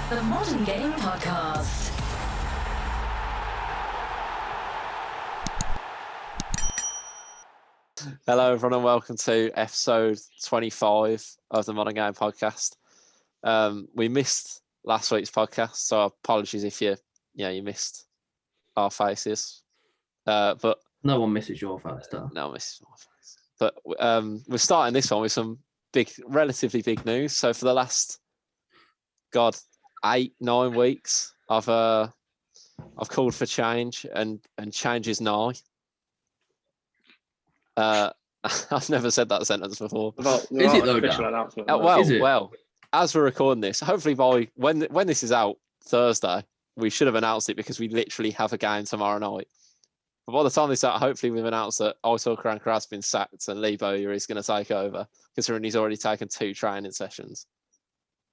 The Modern Game Podcast. Hello, everyone, and welcome to episode 25 of the Modern Game Podcast. We missed last week's podcast, so apologies if you missed our faces. But no one misses your face, though. No one misses my face. But we're starting this one with some relatively big news. So for the last 8-9 weeks, I've called for change, and change is nigh. I've never said that sentence before. Is it though, Dan? Well, as we're recording this, hopefully by when this is out Thursday, we should have announced it because we literally have a game tomorrow night. But by the time this is out, hopefully we've announced that Karanka has been sacked and Bowyer is going to take over, considering he's already taken 2 training sessions.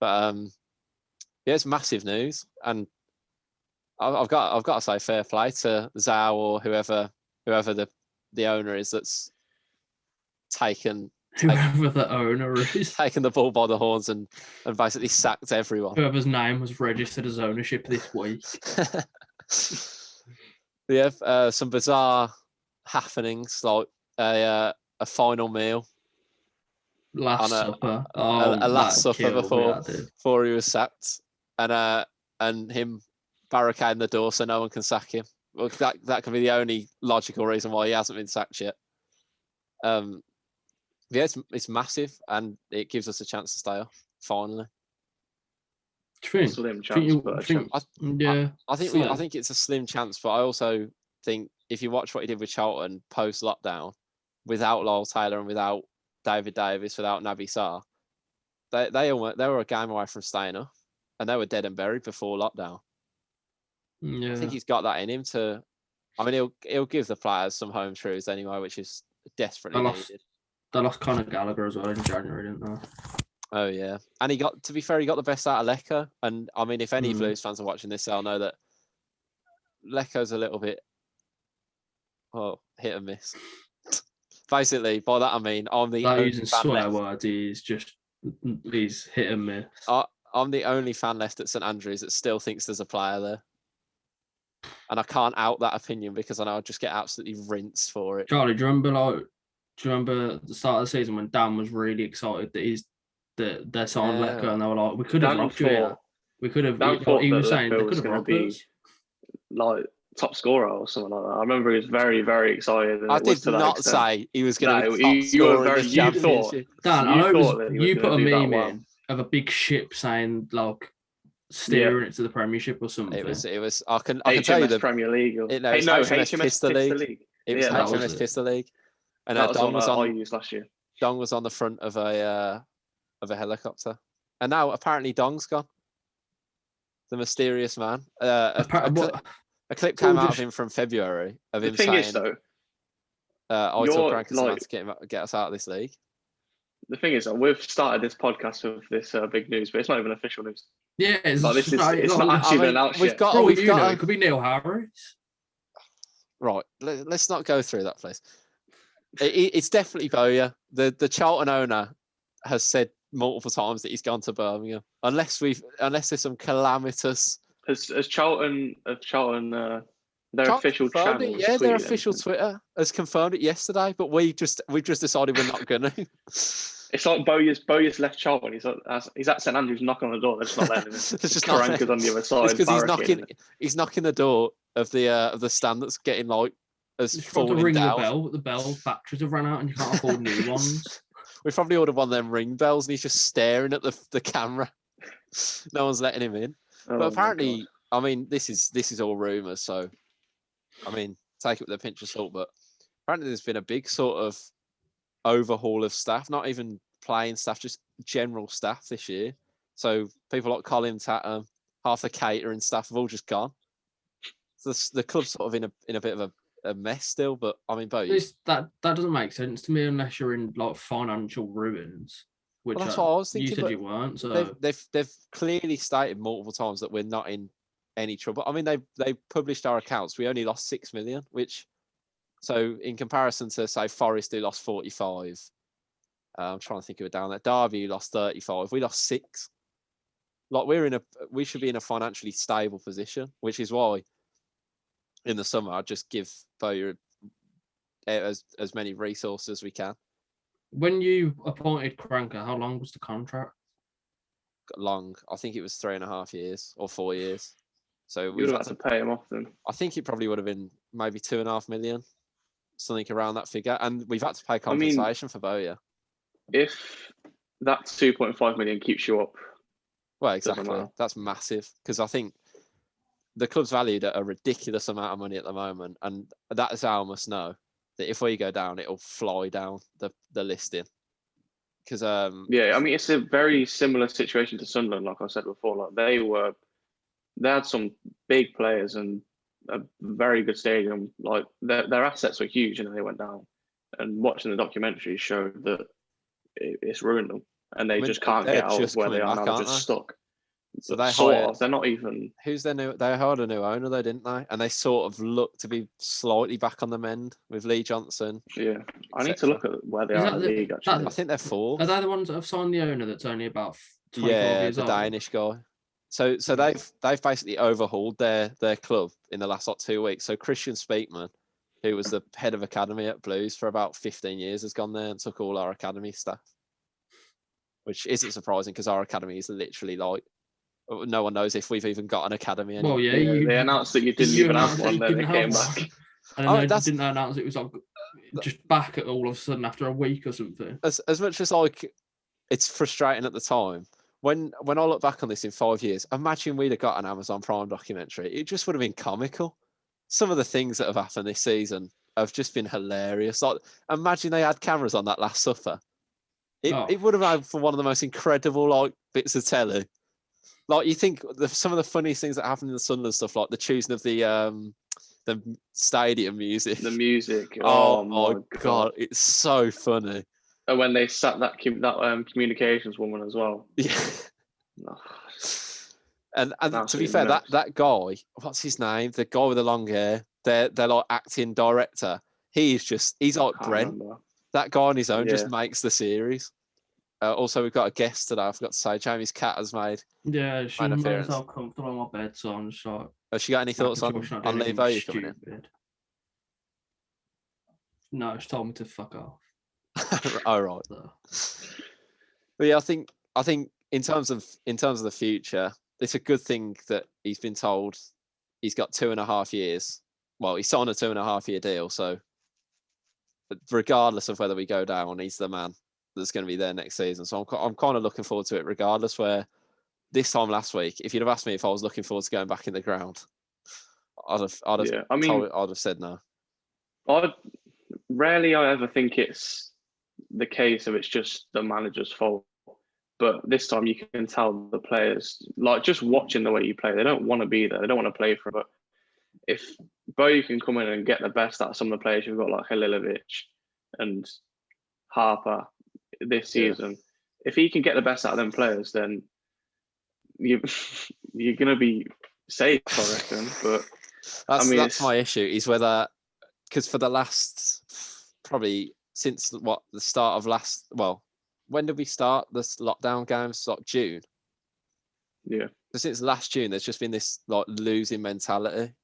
But yeah, it's massive news, and I've got to say fair play to Zhao or whoever the owner is that's taken the owner is taken the bull by the horns and basically sacked everyone. Whoever's name was registered as ownership this week. Yeah, some bizarre happenings like a final meal, last supper before he was sacked, and him barricading the door so no one can sack him. Well, that can be the only logical reason why he hasn't been sacked yet. Yeah, it's massive, and it gives us a chance to stay off finally. Slim chance, I think it's a slim chance, but I also think if you watch what he did with Charlton post lockdown, without Lyle Taylor and without David Davis, without Naby Sarr, they were a game away from staying up, and they were dead and buried before lockdown. Yeah. I think he's got that in him to. I mean, he'll give the players some home truths anyway, which is desperately needed. They lost Conor Gallagher as well in January, didn't they? Oh yeah, and he got the best out of Lecco. And I mean, if any Blues fans are watching this, they'll know that Lecco's a little bit hit and miss. Basically, by that I mean using swear words. He's hit and miss. I'm the only fan left at St Andrews that still thinks there's a player there. And I can't out that opinion because I know I'll just get absolutely rinsed for it. Charlie, do you remember the start of the season when Dan was really excited that they're signed Lecco, and they were like, we could have robbed you here. We could have. He was saying they could have robbed us. Like top scorer or something like that. I remember he was very, very excited. I did not say he was going to be top scorer in the championship. Dan, I know you put a meme in of a big ship saying like steering it to the Premiership or something. It was. I can tell you the Premier League. HMS Pistol League. It was HMS Pistol League. And Dong was on. I used last year. Dong was on the front of a helicopter, and now apparently Dong's gone. The mysterious man. A clip came out of him from February of him saying, is, though, "I took Frankenstein to get us out of this league." The thing is, we've started this podcast with this big news, but it's not even official news. Yeah, it's not actually been announced yet. It could be Neil Harris. Right, let's not go through that, please. It's definitely Bowyer. The Charlton owner has said multiple times that he's gone to Birmingham, unless there's some calamitous. Has Charlton their official channel? Yeah, their official Twitter has confirmed it yesterday, but we've just decided we're not gonna. It's like Bowyer's left Charlton. He's at St Andrews knocking on the door. They're just not letting him in. It's just Karanka's on the other side. It's because he's knocking the door of the stand that's getting like as falling down. The bell batteries have run out and you can't afford new ones. We probably ordered one of them ring bells and he's just staring at the camera. No one's letting him in. But apparently, I mean, this is all rumours, so I mean, take it with a pinch of salt. But apparently, there's been a big sort of overhaul of staff, not even playing staff, just general staff this year. So people like Colin Tatum, half the catering staff have all just gone. So the club's sort of in a bit of a mess still. But I mean, that doesn't make sense to me unless you're in like financial ruins. Which that's what I was thinking. You said you weren't. So they've clearly stated multiple times that we're not in any trouble. I mean, they published our accounts. We only lost 6 million, which, so in comparison to say Forest, who lost 45. I'm trying to think of it down there. Derby lost 35. We lost 6. Like we should be in a financially stable position, which is why in the summer I'd just give Bowyer as many resources as we can. When you appointed Karanka, how long was the contract? Long. I think it was 3.5 years or 4 years. So You would have had to pay him off then. I think it probably would have been maybe 2.5 million, something around that figure. And we've had to pay compensation for Bowyer. If that 2.5 million keeps you up, Well, exactly. That's massive because I think the club's valued at a ridiculous amount of money at the moment, and that is how I must know that if we go down, it'll fly down the listing. Because yeah, I mean it's a very similar situation to Sunderland, like I said before. Like they had some big players and a very good stadium. Like their assets were huge, and they went down. And watching the documentary showed that it's ruined them, and they just can't get out of where they are now. They're just stuck. So they're not even. Who's their new? They hired a new owner, though, didn't they? And they sort of look to be slightly back on the mend with Lee Johnson. Yeah, I need to look at where they are in the league. Actually, I think they're fourth. Are they the ones that have signed the owner that's only about 24 years old? The Danish guy. So they've basically overhauled their club in the last 2 weeks. So Christian Speakman, who was the head of academy at Blues for about 15 years, has gone there and took all our academy staff, which isn't surprising because our academy is literally like no one knows if we've even got an academy anymore. Well, yeah, they announced that you didn't even have one, then they came back. And then they didn't announce it was like just back at all of a sudden after a week or something. As much as like it's frustrating at the time, when I look back on this in 5 years, imagine we'd have got an Amazon Prime documentary. It just would have been comical. Some of the things that have happened this season have just been hilarious. Like imagine they had cameras on that Last Supper. It would have had for one of the most incredible like bits of telly. Like you think some of the funniest things that happen in the Sunderland stuff, like the choosing of the stadium music. The music. Oh my god, it's so funny. And when they sat that communications woman as well. Yeah. And to be fair, that guy, what's his name? The guy with the long hair, they're like acting director. He's like Brent. Remember. That guy on his own just makes the series. Also, we've got a guest today. I forgot to say, Jamie's cat has made. Yeah, she made herself comfortable on my bed, so I'm just like. Has she got any thoughts on Lee Bowyer coming in? No, she told me to fuck off. Oh right. So. But yeah, I think in terms of the future, it's a good thing that he's been told he's got 2.5 years. Well, he signed a 2.5-year deal, so regardless of whether we go down, he's the man that's going to be there next season. So I'm kind of looking forward to it, regardless. Where this time last week, if you'd have asked me if I was looking forward to going back in the ground, I'd have said no. Rarely I ever think it's the case of it's just the manager's fault. But this time you can tell the players, like just watching the way you play, they don't want to be there. They don't want to play for it. But if Bowyer can come in and get the best out of some of the players you've got, like Halilovic and Harper this season, if he can get the best out of them players, then you're going to be safe, I reckon. But that's my issue, is whether, because for the last, probably since the start of last, well, when did we start this lockdown games? Like June. Yeah. So since last June, there's just been this like losing mentality,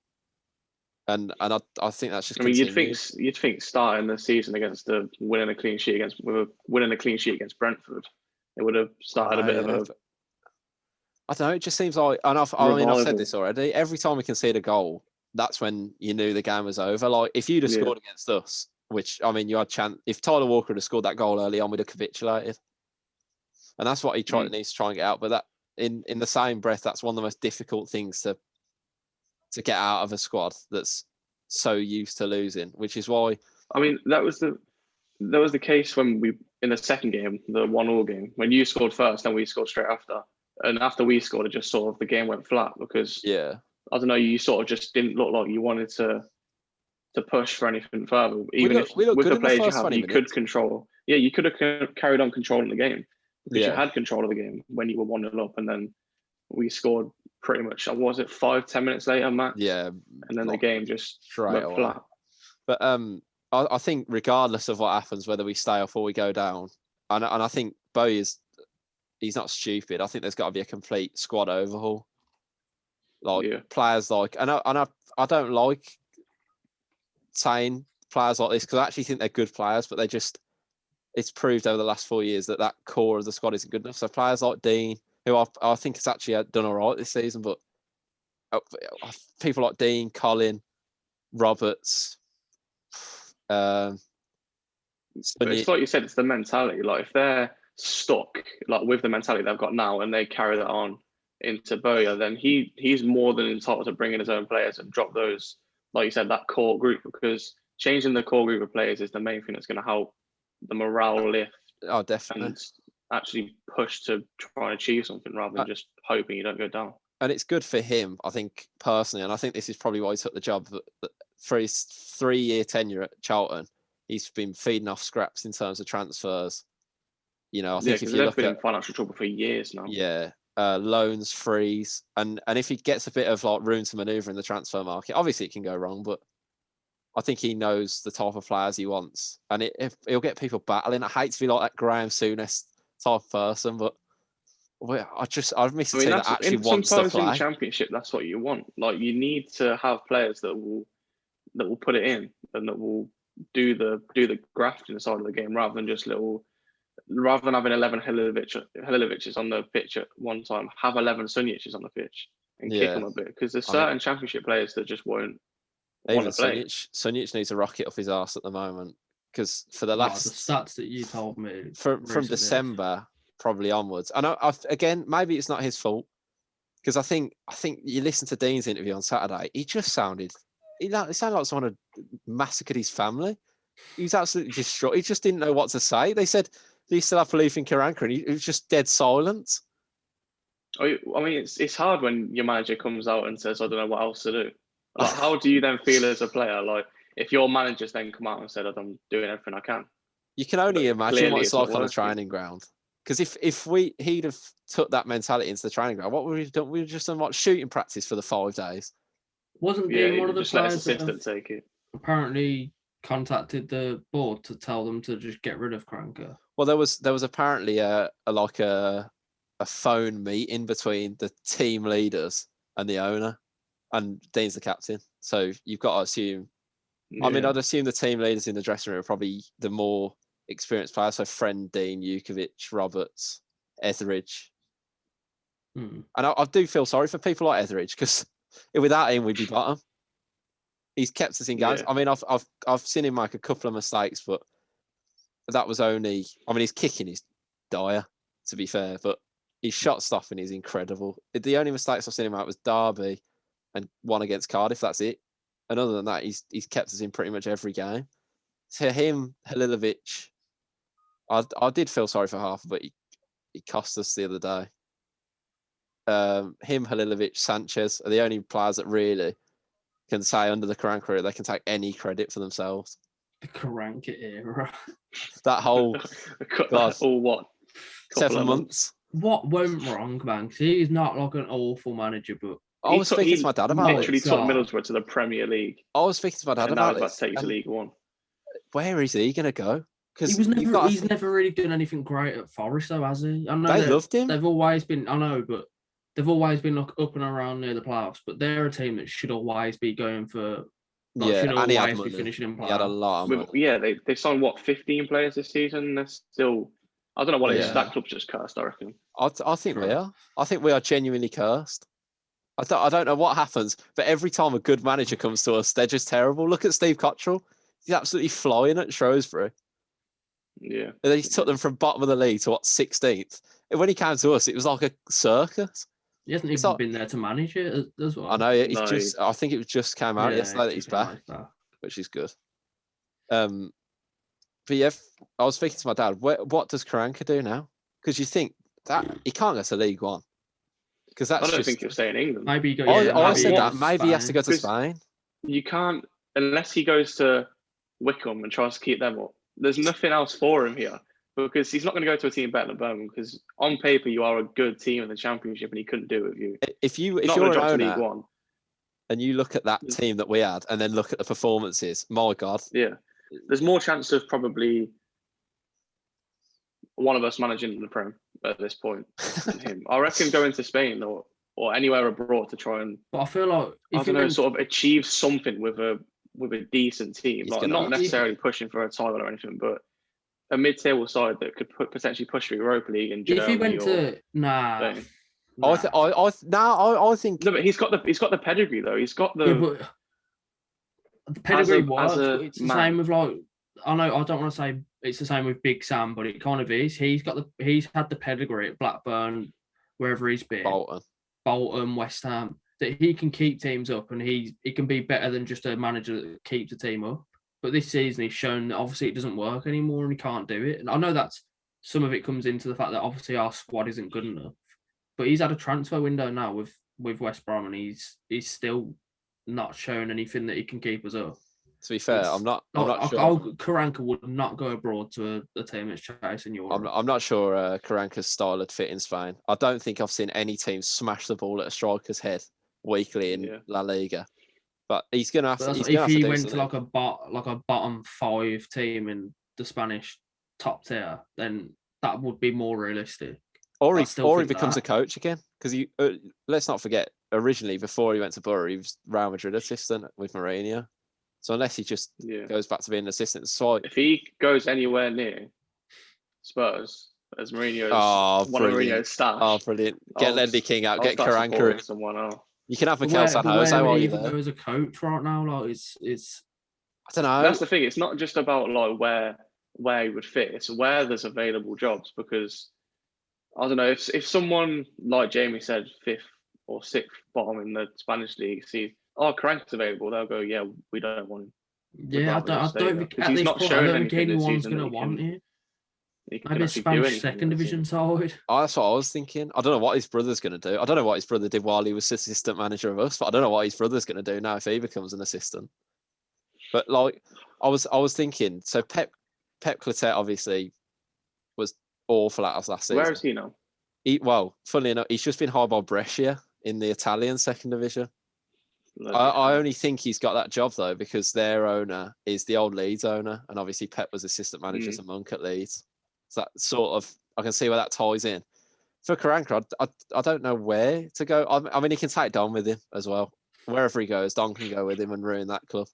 and I think that's just. I mean, you'd think starting the season against winning a clean sheet against Brentford, it would have started a bit of a. I don't know. It just seems like, and I've said this already. Every time we concede a goal, that's when you knew the game was over. Like if you'd have scored against us, which I mean, you had chance. If Tyler Walker had scored that goal early on, we'd have capitulated, and that's what he needs to try and get out. But that, in the same breath, that's one of the most difficult things to get out of a squad that's so used to losing. Which is why, I mean, that was the case when we in the second game, the 1-1 game, when you scored first, then we scored straight after, and after we scored, it just sort of the game went flat because I don't know, you sort of just didn't look like you wanted to push for anything further. Even if with the players you have, you could control. Yeah, you could have carried on controlling the game because you had control of the game when you were 1-0 up, and then we scored pretty much. Was it 5-10 minutes later, Matt? Yeah, and then the game just went flat. But I think regardless of what happens, whether we stay off or we go down, and I think Bowyer's he's not stupid. I think there's got to be a complete squad overhaul. Players and I don't like saying players like this because I actually think they're good players, but it's proved over the last 4 years that core of the squad isn't good enough. So players like Dean, who I think has actually done all right this season, but people like Dean, Colin, Roberts. But it's like you said, it's the mentality. Like if they're stuck with the mentality they've got now and they carry that on into Bowyer, then he's more than entitled to bring in his own players and drop those, like you said, that core group, because changing the core group of players is the main thing that's going to help the morale lift. Oh, definitely. And actually push to try and achieve something rather than just hoping you don't go down. And it's good for him, I think, personally, and I think this is probably why he took the job. For his 3-year tenure at Charlton, he's been feeding off scraps in terms of transfers. I think if you look been in financial trouble for years now. Yeah, loans, frees, and if he gets a bit of room to manoeuvre in the transfer market, obviously it can go wrong, but I think he knows the type of players he wants, and if he'll get people battling. I hate to be like that Graham Souness type of person, but I've missed a team that actually wants to play. Sometimes in the Championship, that's what you want. You need to have players that will put it in and that will do the grafting side of the game rather than having 11 Haliloviches on the pitch at one time, have 11 Sunjics on the pitch and kick them a bit, because there's certain Championship players that just won't want to play. Sunjic needs a rocket up his arse at the moment, because for the last the stats that you told me from December probably onwards, and again maybe it's not his fault, because I think you listen to Dean's interview on Saturday, he just sounded like someone had massacred his family. He was absolutely distraught. He just didn't know what to say. They said, "Do you still have belief in Karanka?" And he was just dead silent. I mean, it's hard when your manager comes out and says, "I don't know what else to do." How do you then feel as a player? If your managers then come out and said, "I'm doing everything I can," you can only imagine what it's like on a training ground. Because if he'd have took that mentality into the training ground, what would we have done? We'd have just done shooting practice for the 5 days. Wasn't Dean one of the players that take it? Apparently contacted the board to tell them to just get rid of Karanka. Well, there was apparently a phone meeting between the team leaders and the owner, and Dean's the captain. So you've got to assume. Yeah. I mean, I'd assume the team leaders in the dressing room are probably the more experienced players. So Friend, Dean, Jukovic, Roberts, Etheridge. And I do feel sorry for people like Etheridge, because without him we'd be bottom. He's kept us in games. Yeah. I mean, I've seen him make a couple of mistakes, but that was only. I mean, his kicking is dire, to be fair, but his shot stopping is incredible. The only mistakes I've seen him make was Derby and one against Cardiff. That's it. And other than that, he's kept us in pretty much every game. To him, Halilovic, I did feel sorry for Harper, but he cost us the other day. Him, Halilovic, Sanchez are the only players that really can say under the Karanka era they can take any credit for themselves. The Karanka era. That whole all what? 7 months. What went wrong, man? He's not like an awful manager, but I was speaking to my dad about it. He literally took Middlesbrough to the Premier League. I was speaking to my dad about it. Now he's about to take you to League One. Where is he going to go? Because he's never really done anything great at Forest, though, has he? I know they loved him. They've always been. I know, but they've always been up and around near the playoffs. But they're a team that should always be going for. Should always be finishing in playoffs. He had a lot of money. Yeah, they signed 15 players this season. They're still. I don't know what it is. That club's just cursed, I reckon. I think we are. I think we are genuinely cursed. I don't know what happens, but every time a good manager comes to us, they're just terrible. Look at Steve Cottrell. He's absolutely flying at Shrewsbury. Yeah. And then he took them from bottom of the league to 16th. And when he came to us, it was like a circus. He hasn't even been there to manage it as well. I know. I think it just came out yesterday that he's back, which is good. But yeah, I was speaking to my dad. What does Karanka do now? Because you think that he can't go to League One. Because I don't think he'll stay in England. Maybe he goes. I said that. Maybe he has to go to Spain. You can't, unless he goes to Wickham and tries to keep them up. There's nothing else for him here, because he's not going to go to a team better than Birmingham, because on paper you are a good team in the Championship and he couldn't do it with you. If you're an owner and you look at that team that we had and then look at the performances, my God. Yeah. There's more chance of probably one of us managing the Prem at this point than him. I reckon going to Spain or anywhere abroad to try and. But I feel like I don't know, sort of achieve something with a decent team, like not necessarily pushing for a title or anything, but a mid-table side that could potentially push for Europa League in Germany. If he went to I think. No, but he's got the pedigree though. He's got the. Yeah, but the pedigree works. But it's the same with like. I know. I don't want to say it's the same with Big Sam, but it kind of is. He's had the pedigree at Blackburn, wherever he's been. Bolton, West Ham. That he can keep teams up, and he can be better than just a manager that keeps a team up. But this season, he's shown that obviously it doesn't work anymore, and he can't do it. And I know that's some of it comes into the fact that obviously our squad isn't good enough. But he's had a transfer window now with West Brom, and he's still not shown anything that he can keep us up. To be fair, I'm not sure. Karanka would not go abroad to a team that's chasing Europe. I'm not sure Karanka's style would fit in Spain. I don't think I've seen any team smash the ball at a striker's head weekly in La Liga. But he's gonna have to. If he went to like a bottom 5 team in the Spanish top tier, then that would be more realistic. Or he becomes a coach again, because let's not forget, originally before he went to Borough, he was Real Madrid assistant with Mourinho. So unless he just goes back to being an assistant, so if he goes anywhere near Spurs as Mourinho's one of Mourinho's staff, brilliant! Get Ledley King out, get Karanka in. Someone else. You can have Mikel San Jose while you're there. As a coach right now, like it's. I don't know. That's the thing. It's not just about like where he would fit. It's where there's available jobs, because I don't know if someone like Jamie said 5th or 6th bottom in the Spanish league sees Karanka's available, they'll go, yeah, we don't want him. Yeah, I don't think at this point, I don't think anyone's going to want it. Maybe a Spanish second division side. That's what I was thinking. I don't know what his brother's going to do. I don't know what his brother did while he was assistant manager of us, but I don't know what his brother's going to do now if he becomes an assistant. But like, I was thinking, so Pep Clotet obviously was awful at us last season. Where is he now? Funnily enough, he's just been hired by Brescia in the Italian second division. I only think he's got that job though because their owner is the old Leeds owner, and obviously Pep was assistant manager as a monk at Leeds. So that sort of, I can see where that ties in. For Karanka, I don't know where to go. I mean, he can take Don with him as well. Wherever he goes, Don can go with him and ruin that club.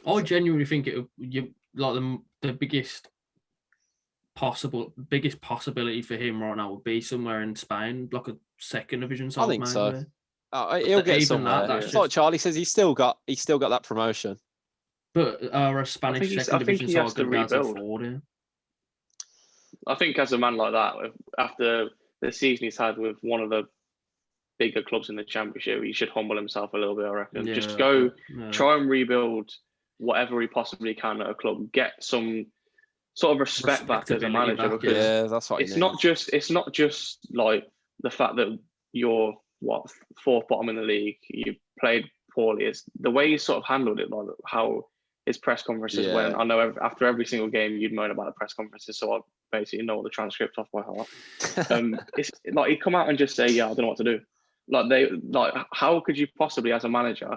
I genuinely think the biggest possibility for him right now would be somewhere in Spain, like a second division side. I think so. He'll get somewhere. It's like Charlie says, he's still got that promotion. But a Spanish second division side could be able to afford him. I think as a man like that, after the season he's had with one of the bigger clubs in the Championship, he should humble himself a little bit, I reckon. Yeah, just go try and rebuild whatever he possibly can at a club. Get some sort of respect back as a manager, because that's what it's not just like the fact that you're 4th bottom in the league, you played poorly. It's the way you sort of handled it, like how his press conferences went. I know after every single game you'd moan about the press conferences, so I basically know the transcript off by heart. It's like he'd come out and just say, "Yeah, I don't know what to do." How could you possibly, as a manager,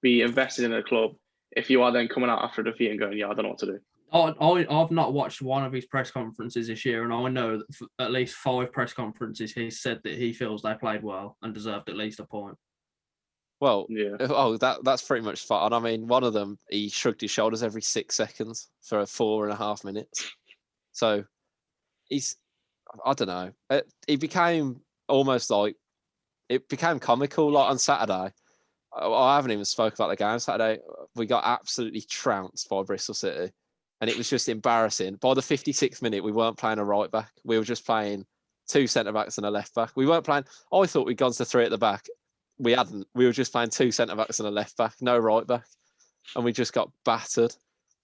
be invested in a club if you are then coming out after a defeat and going, "Yeah, I don't know what to do." I've not watched one of his press conferences this year, and I know that for at least 5 press conferences he said that he feels they played well and deserved at least a point. Well, that's pretty much fun. I mean, one of them, he shrugged his shoulders every 6 seconds for 4.5 minutes. So I don't know. It became almost like, it became comical. Like on Saturday, I haven't even spoke about the game. Saturday, we got absolutely trounced by Bristol City. And it was just embarrassing. By the 56th minute, we weren't playing a right back. We were just playing 2 centre-backs and a left-back. We weren't playing... I thought we'd gone to 3 at the back. We hadn't. We were just playing 2 centre-backs and a left-back, no right-back. And we just got battered.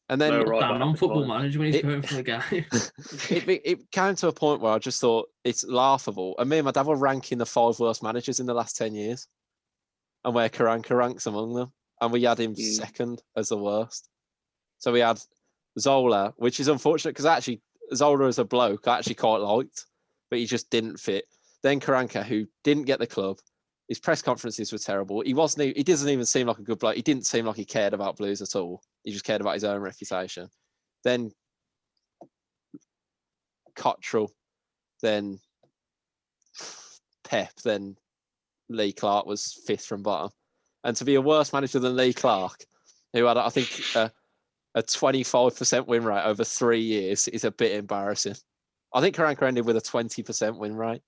And then... on Football Manager when he's going for the game. it came to a point where I just thought, it's laughable. And me and my dad were ranking the 5 worst managers in the last 10 years. And where Karanka ranks among them. And we had him second as the worst. So we had... Zola, which is unfortunate because actually Zola as a bloke I actually quite liked, but he just didn't fit. Then Karanka, who didn't get the club, his press conferences were terrible. He doesn't even seem like a good bloke. He didn't seem like he cared about Blues at all. He just cared about his own reputation. Then Cottrell, then Pep, then Lee Clark was 5th from bottom. And to be a worse manager than Lee Clark, who had, I think, a 25% win rate over 3 years, is a bit embarrassing. I think Karanka ended with a 20% win rate.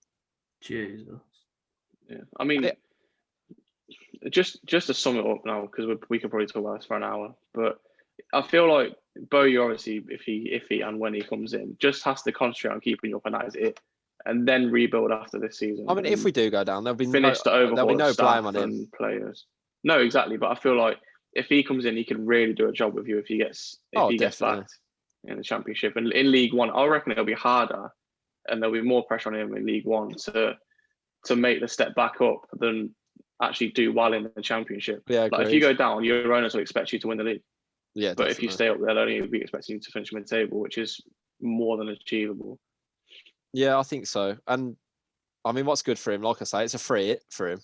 Jesus. Yeah, I mean, just to sum it up now, because we could probably talk about this for an hour, but I feel like Bowyer, obviously, if he and when he comes in, just has to concentrate on keeping up and that is it, and then rebuild after this season. I mean, if we do go down, there'll be no blame on him. Players. No, exactly. But I feel like if he comes in, he can really do a job with you if he gets backed in the Championship. And in League One, I reckon it'll be harder and there'll be more pressure on him in League One to make the step back up than actually do well in the Championship. Yeah, like if you go down, your owners will expect you to win the league. Yeah, but if you stay up, they'll only be expecting you to finish mid-table, which is more than achievable. Yeah, I think so. And I mean, what's good for him? Like I say, it's a free hit for him.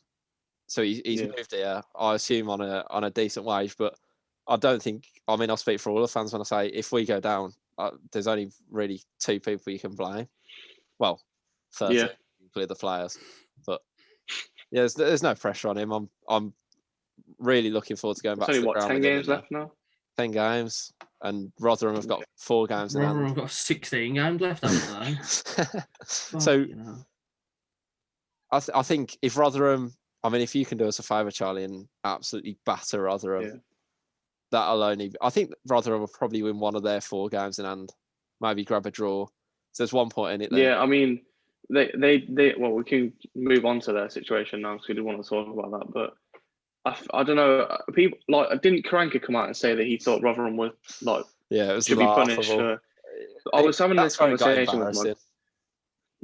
So he's moved here, I assume, on a decent wage. But I don't think. I mean, I'll speak for all the fans when I say if we go down, there's only really 2 people you can blame. Well, 30, including the players. But yeah, there's no pressure on him. I'm really looking forward to going back. There's to only 10 games left now. 10 games, and Rotherham have got 4 games. Rotherham have got 16 games left, haven't they? So I think if Rotherham, I mean, if you can do us a favour, Charlie, and absolutely batter Rotherham, that'll only. I think Rotherham will probably win one of their 4 games in hand, maybe grab a draw. So there's 1 point in it there. Yeah, I mean, they well, we can move on to their situation now because we didn't want to talk about that, but. I don't know. People didn't Karanka come out and say that he thought Rotherham was it was should be punished for. I was having this conversation with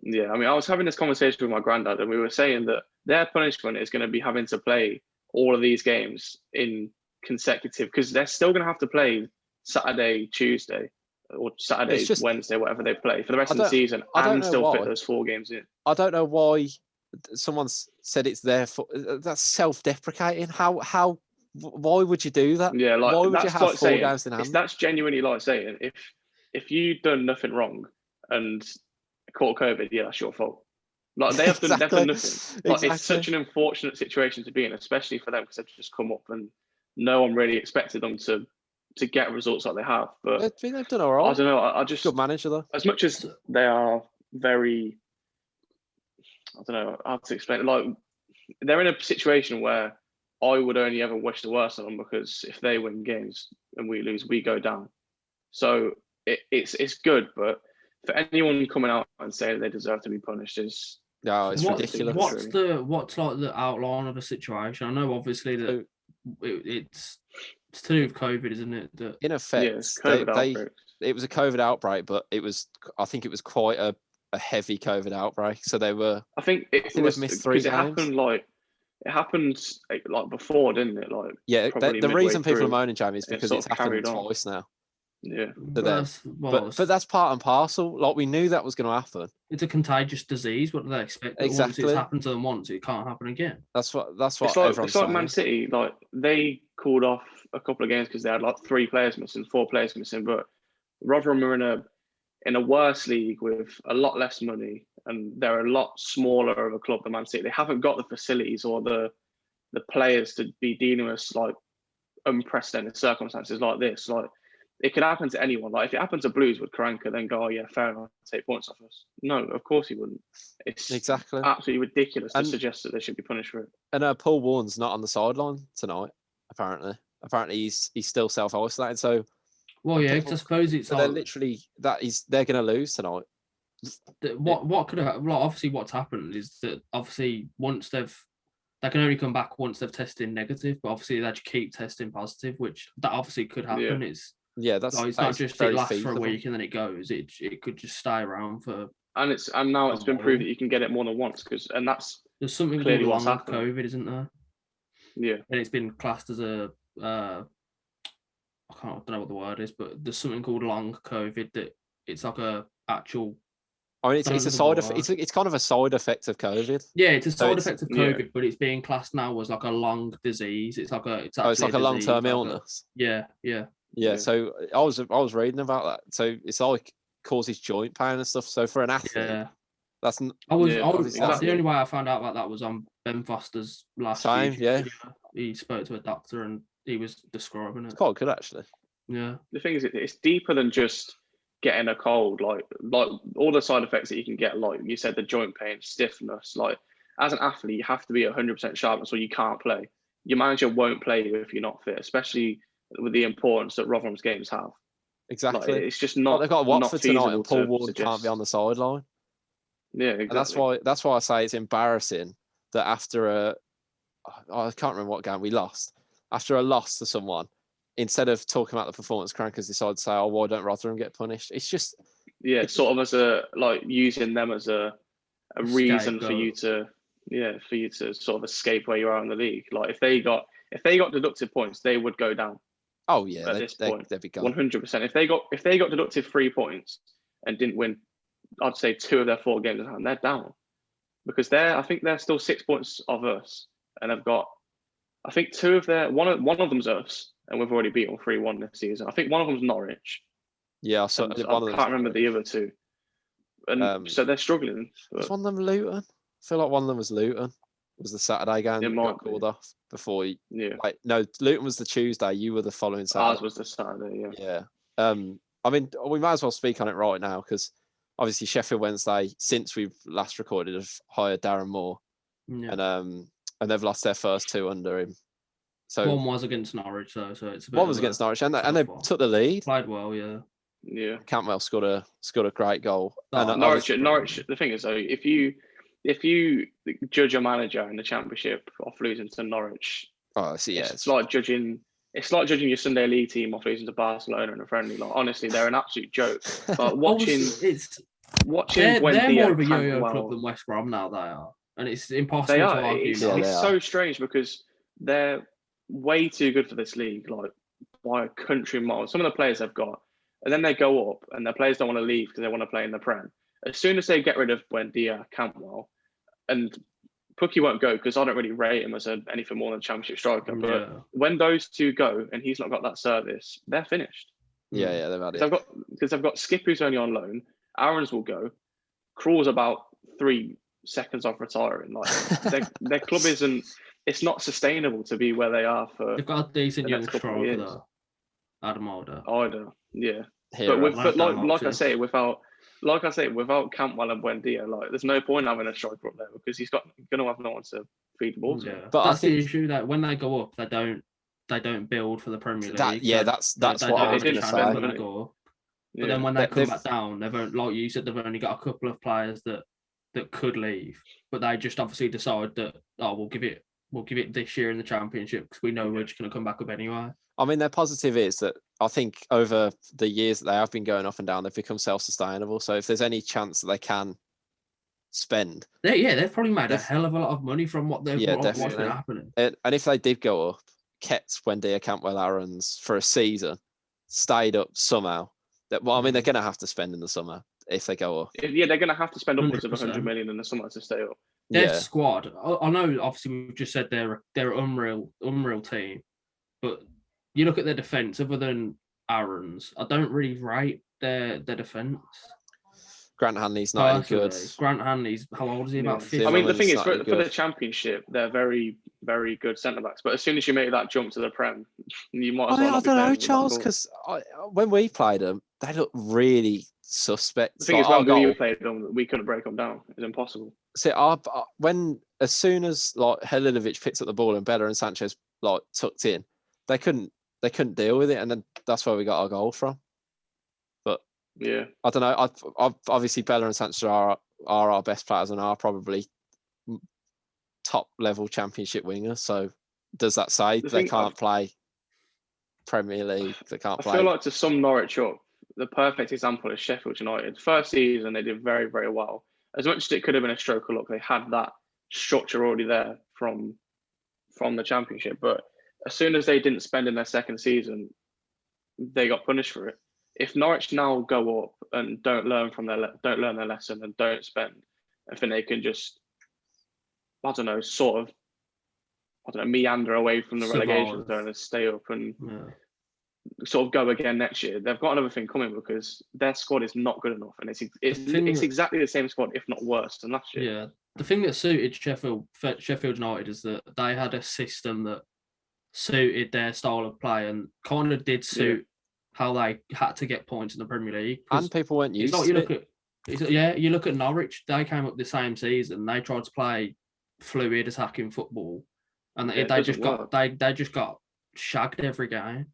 I was having this conversation with my granddad, and we were saying that their punishment is going to be having to play all of these games in consecutive because they're still going to have to play Saturday, Tuesday, or Saturday, Wednesday, whatever they play for the rest of the season, and still fit those 4 games in. I don't know why. Someone's said it's there for that's self-deprecating. Why would you do that? Yeah, why would you have 4 games in hand? That's genuinely like saying if you've done nothing wrong and caught COVID, that's your fault. Like they have done nothing. Like it's such an unfortunate situation to be in, especially for them because they've just come up and no one really expected them to get results like they have. But they've done all right. I don't know. I just good manager though. As much as they are very. I don't know how to explain it. Like they're in a situation where I would only ever wish the worst on them because if they win games and we lose, we go down. So it's good, but for anyone coming out and saying they deserve to be punished it's ridiculous. What's like the outline of a situation? I know obviously that it's to do with COVID, isn't it? That in effect, it was a COVID outbreak, but I think it was quite a heavy COVID outbreak. So they were. I think it was missed 3 games. It happened like before, didn't it? Like the reason people are moaning, Jamie, is because it's happened twice now. Yeah, but that's part and parcel. Like we knew that was going to happen. It's a contagious disease. What do they expect? Exactly. Once it's happened to them once, it can't happen again. That's what. It's like Man City. Like they called off a couple of games because they had like 3 players missing, 4 players missing. But Rotherham are in a worse league with a lot less money, and they're a lot smaller of a club than Man City. They haven't got the facilities or the players to be dealing with like unprecedented circumstances like this. Like it could happen to anyone. Like if it happened to Blues, would Karanka then go, "Oh yeah, fair enough, take points off us"? No, of course he wouldn't. It's absolutely ridiculous to suggest that they should be punished for it. And Paul Warren's not on the sideline tonight. Apparently he's still self-isolated. So. Well, yeah, because I suppose it's they're literally they're going to lose tonight. What could have obviously what's happened is that obviously once they can only come back once they've tested negative, but obviously they just keep testing positive, which that obviously could happen. Yeah. It's not just it lasts for a week and then it goes. It could just stay around for. And now it's been proved that you can get it more than once there's something clearly wrong with COVID, isn't there? Yeah, and it's been classed as a. I don't know what the word is, but there's something called long COVID that it's like a actual. I mean, it's a side effect. It's kind of a side effect of COVID. Yeah, it's a side effect of COVID, but it's being classed now as like a long disease. It's like a long-term illness. Yeah. So I was reading about that. So it's like causes joint pain and stuff. So for an athlete, that's the only way I found out about that was on Ben Foster's last time. Yeah, video. He spoke to a doctor and he was describing it. It's quite good actually. Yeah. The thing is, it's deeper than just getting a cold. Like all the side effects that you can get, like you said, the joint pain, stiffness. Like as an athlete, you have to be 100% sharp, so you can't play. Your manager won't play you if you're not fit, especially with the importance that Rotherham's games have. Exactly. Like, it's just not. They've got Watford tonight, and Paul Ward suggest. can't be on the sideline. Yeah, exactly. And that's why I say it's embarrassing that after I can't remember what game we lost. After a loss to someone, instead of talking about the performance, Karanka's decided to say, "Oh, why don't Rotherham get punished?" It's just sort of as a using them as a reason for you to sort of escape where you are in the league. Like if they got deducted points, they would go down. Oh yeah, at this point, they'd be gone. 100%. If they got deducted 3 points and didn't win, I'd say 2 of their 4 games at hand, they're down because I think they're still 6 points of us, and they've got, I think 2 of their one of them's us, and we've already beaten 3-1 this season. I think one of them's Norwich. Yeah, I can't remember the other 2, and so they're struggling. Was one of them Luton? I feel like one of them was Luton. It was the Saturday game that got called off before. No, Luton was the Tuesday. You were the following Saturday. Ours was the Saturday. Yeah. I mean, we might as well speak on it right now because obviously Sheffield Wednesday, since we've last recorded, have hired Darren Moore, and they've lost their first 2 under him. So one was against Norwich, so it's one was against Norwich, and they took the lead. Played well, yeah. Yeah. Cantwell scored a great goal. And Norwich. The thing is, though, if you judge a manager in the Championship off losing to Norwich, it's like judging your Sunday League team off losing to Barcelona in a friendly. Like honestly, they're an absolute joke. But watching they're more of a yo-yo club than West Brom now. They are, and it's impossible to argue. It's so strange because they're way too good for this league, like by a country mile. Some of the players they've got, and then they go up, and their players don't want to leave because they want to play in the Prem. As soon as they get rid of Buendia, Cantwell, and Pookie won't go because I don't really rate him as anything more than a Championship striker. But when those 2 go and he's not got that service, they're finished. Yeah, they've had it. Because they've got Skip who's only on loan. Aaron's will go. Crawl's about 3 seconds off retiring. Like their club isn't. It's not sustainable to be where they are for. They've got a decent young striker though. Adam Alder. Yeah. But like I say, without Cantwell and Buendia, like there's no point having a striker up there because he's going to have no one to feed the ball to. Yeah. But that's the issue, that when they go up, they don't build for the Premier League. That's what I was going to say. But then when they come back down, like you said, they've only got a couple of players that could leave, but they just obviously decide that we'll give it this year in the Championship because we know we're just going to come back up anyway. I mean, their positive is that I think over the years that they have been going up and down, they've become self-sustainable. So if there's any chance that they can spend, they've probably made a hell of a lot of money from what's been happening. And if they did go up, kept Buendia, Cantwell, Aarons for a season, stayed up somehow. They're going to have to spend in the summer if they go up. Yeah, they're going to have to spend upwards of 100 million in the summer to stay up. Their squad, I know. Obviously, we've just said they're an unreal team, but you look at their defence. Other than Aaron's, I don't really rate their defence. Grant Hanley's not any good. Grant Hanley's, how old is he? About 50. I mean, the thing is, for the Championship, they're very, very good centre backs. But as soon as you make that jump to the Prem, you might as well. I don't know, Charles, because when we played them, they looked really suspect. The thing is, when we played them, we couldn't break them down. It was impossible. See, as soon as like Halilovic picked up the ball and Bella and Sanchez like tucked in, they couldn't deal with it, and then that's where we got our goal from. But yeah, I don't know. Obviously Bella and Sanchez are our best players and are probably top level Championship wingers. So does that say they can't play Premier League? They can't play. I feel like to sum Norwich up, the perfect example is Sheffield United. First season they did very, very well. As much as it could have been a stroke of luck, they had that structure already there from the Championship. But as soon as they didn't spend in their second season, they got punished for it. If Norwich now go up and don't learn their lesson and don't spend, I think they can just, meander away from the relegation zone and stay up. And sort of go again next year, they've got another thing coming because their squad is not good enough, and it's exactly the same squad, if not worse, than last year. Yeah, the thing that suited Sheffield United is that they had a system that suited their style of play and kind of did suit how they had to get points in the Premier League. And people weren't used to it. You look at Norwich. They came up the same season. They tried to play fluid attacking football, and they just got shagged every game.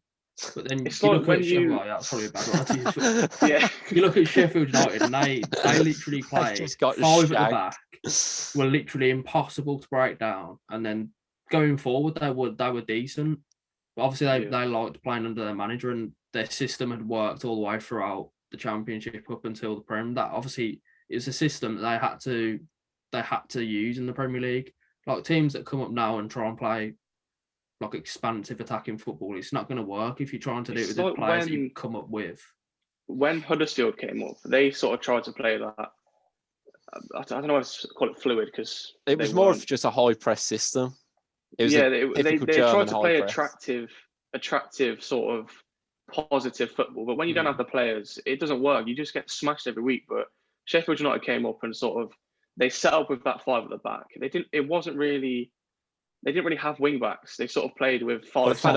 But then it's you like look when at you... well, that's probably a bad word to use. You look at Sheffield United, and they literally played five shagged. at the back. Were literally impossible to break down, and then going forward, they were decent. But obviously, they liked playing under their manager, and their system had worked all the way throughout the Championship up until the Prem. That obviously is a system that they had to use in the Premier League. Like teams that come up now and try and play like expansive attacking football, it's not going to work if you're trying to do it with the players that you come up with. When Huddersfield came up, they sort of tried to play that. I don't know how to call it fluid because it was more of just a high press system. It was they tried to play attractive sort of positive football, but when you don't have the players, it doesn't work. You just get smashed every week. But Sheffield United came up and sort of they set up with that five at the back. They didn't really have wing backs. They sort of played with five. They played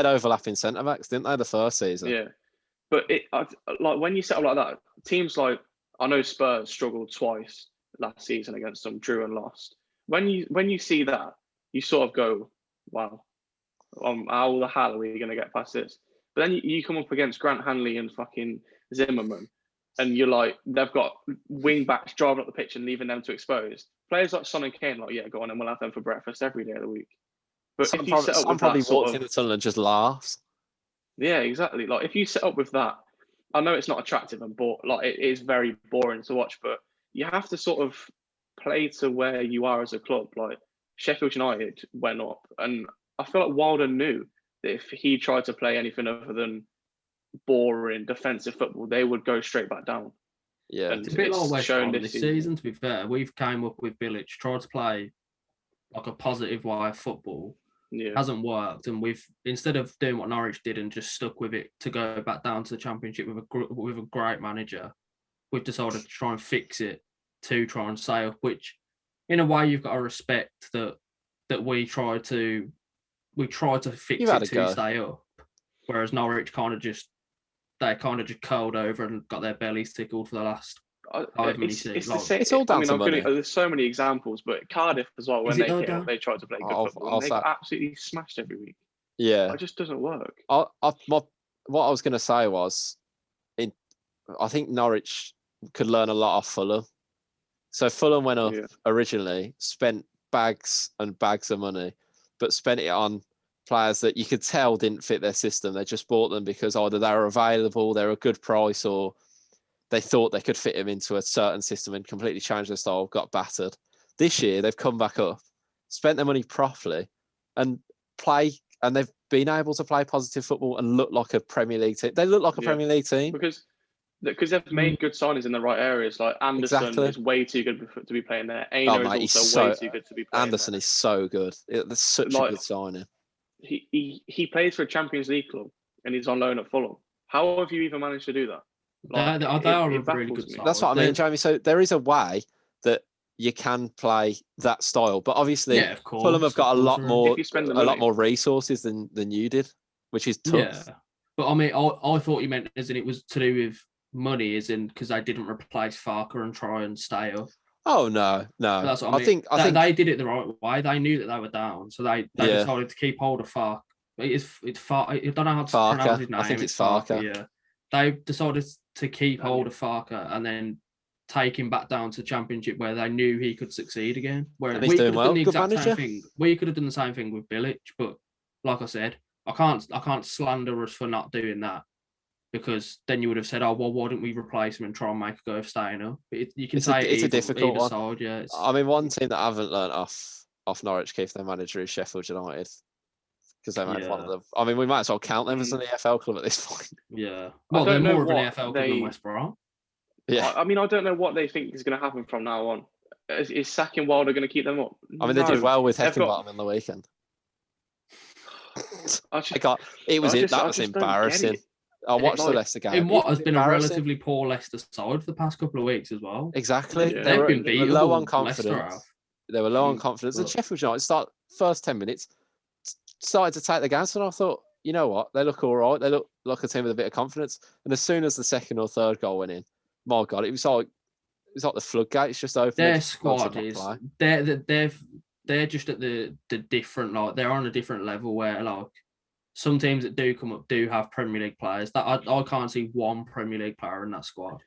overlapping centre backs, didn't they? The first season. Yeah, but like when you set up like that, teams like I know Spurs struggled twice last season against them, drew and lost. When you see that, you sort of go, wow, how the hell are we going to get past this? But then you come up against Grant Hanley and fucking Zimmerman, and you're like, they've got wing backs driving up the pitch and leaving them to expose. Players like Son and Kane, like, yeah, go on, and we'll have them for breakfast every day of the week. But if you set up with probably walks in the tunnel and just laughs. Yeah, exactly. Like if you set up with that, I know it's not attractive and it is very boring to watch, but you have to sort of play to where you are as a club. Like Sheffield United went up, and I feel like Wilder knew that if he tried to play anything other than boring defensive football, they would go straight back down. Yeah, it's a bit like West Brom this season. To be fair, we've came up with Village, tried to play like a positive way of football. Yeah, hasn't worked, and we've instead of doing what Norwich did and just stuck with it to go back down to the Championship with a great manager, we've decided to try and fix it to try and stay up. Which, in a way, you've got to respect that we try to fix it to stay up, whereas Norwich kind of just curled over and got their bellies tickled for the last 5 minutes. It's all down to money. There's so many examples, but Cardiff as well. When they came up, they tried to play good football. And they got absolutely smashed every week. Yeah, it just doesn't work. What I was going to say was, I think Norwich could learn a lot off Fulham. So Fulham went up originally, spent bags and bags of money, but spent it on players that you could tell didn't fit their system. They just bought them because either they were available, they were a good price, or they thought they could fit them into a certain system and completely change their style, got battered. This year, they've come back up, spent their money properly, and they've been able to play positive football and look like a Premier League team. They look like a Premier League team. Because they've made good signings in the right areas. Like Anderson is way too good to be playing there. Aino is also way too good to be playing Anderson there. Is so good. That's such a good signing. He plays for a Champions League club and he's on loan at Fulham. How have you even managed to do that? They are a really good side. That's what I mean, Jamie. So there is a way that you can play that style, but obviously Fulham have got a lot more resources than you did, which is tough. Yeah. But I mean, I thought you meant as in it was to do with money, as in because they didn't replace Farker and try and stay up. Oh no. That's what I mean. I think they did it the right way. They knew that they were down, so they decided to keep hold of Farker. It's Farker. I don't know how to pronounce his name. I think it's Farker. Yeah, they decided to keep hold of Farker and then take him back down to the Championship where they knew he could succeed again. Where we could have done the exact same thing. We could have done the same thing with Bilic, but like I said, I can't slander us for not doing that, because then you would have said, "Oh, well, why didn't we replace him and try and make a go of staying up?" You can say it's a difficult one. Side, yeah. I mean, one team that I haven't learned off Norwich, Keith, their manager, is Sheffield United, because they made one of them. I mean, we might as well count them as an EFL club at this point. Yeah, well, they're more of an EFL club than West Brom. Yeah, I mean, I don't know what they think is going to happen from now on. Is sacking Wilder going to keep them up? I mean, they did well with Heckingbottom in the weekend. It was embarrassing. I watched the Leicester game. In what has been a relatively poor Leicester side for the past couple of weeks as well. Exactly. Yeah. They were low on confidence. They were low on confidence. And Sheffield United first 10 minutes started to take the gas, and I thought, you know what? They look all right. They look like a team with a bit of confidence. And as soon as the second or third goal went in, my God, it was like the floodgates just opened. Their squad is they're just at the different, like they're on a different level where like some teams that do come up do have Premier League players. That I can't see one Premier League player in that squad.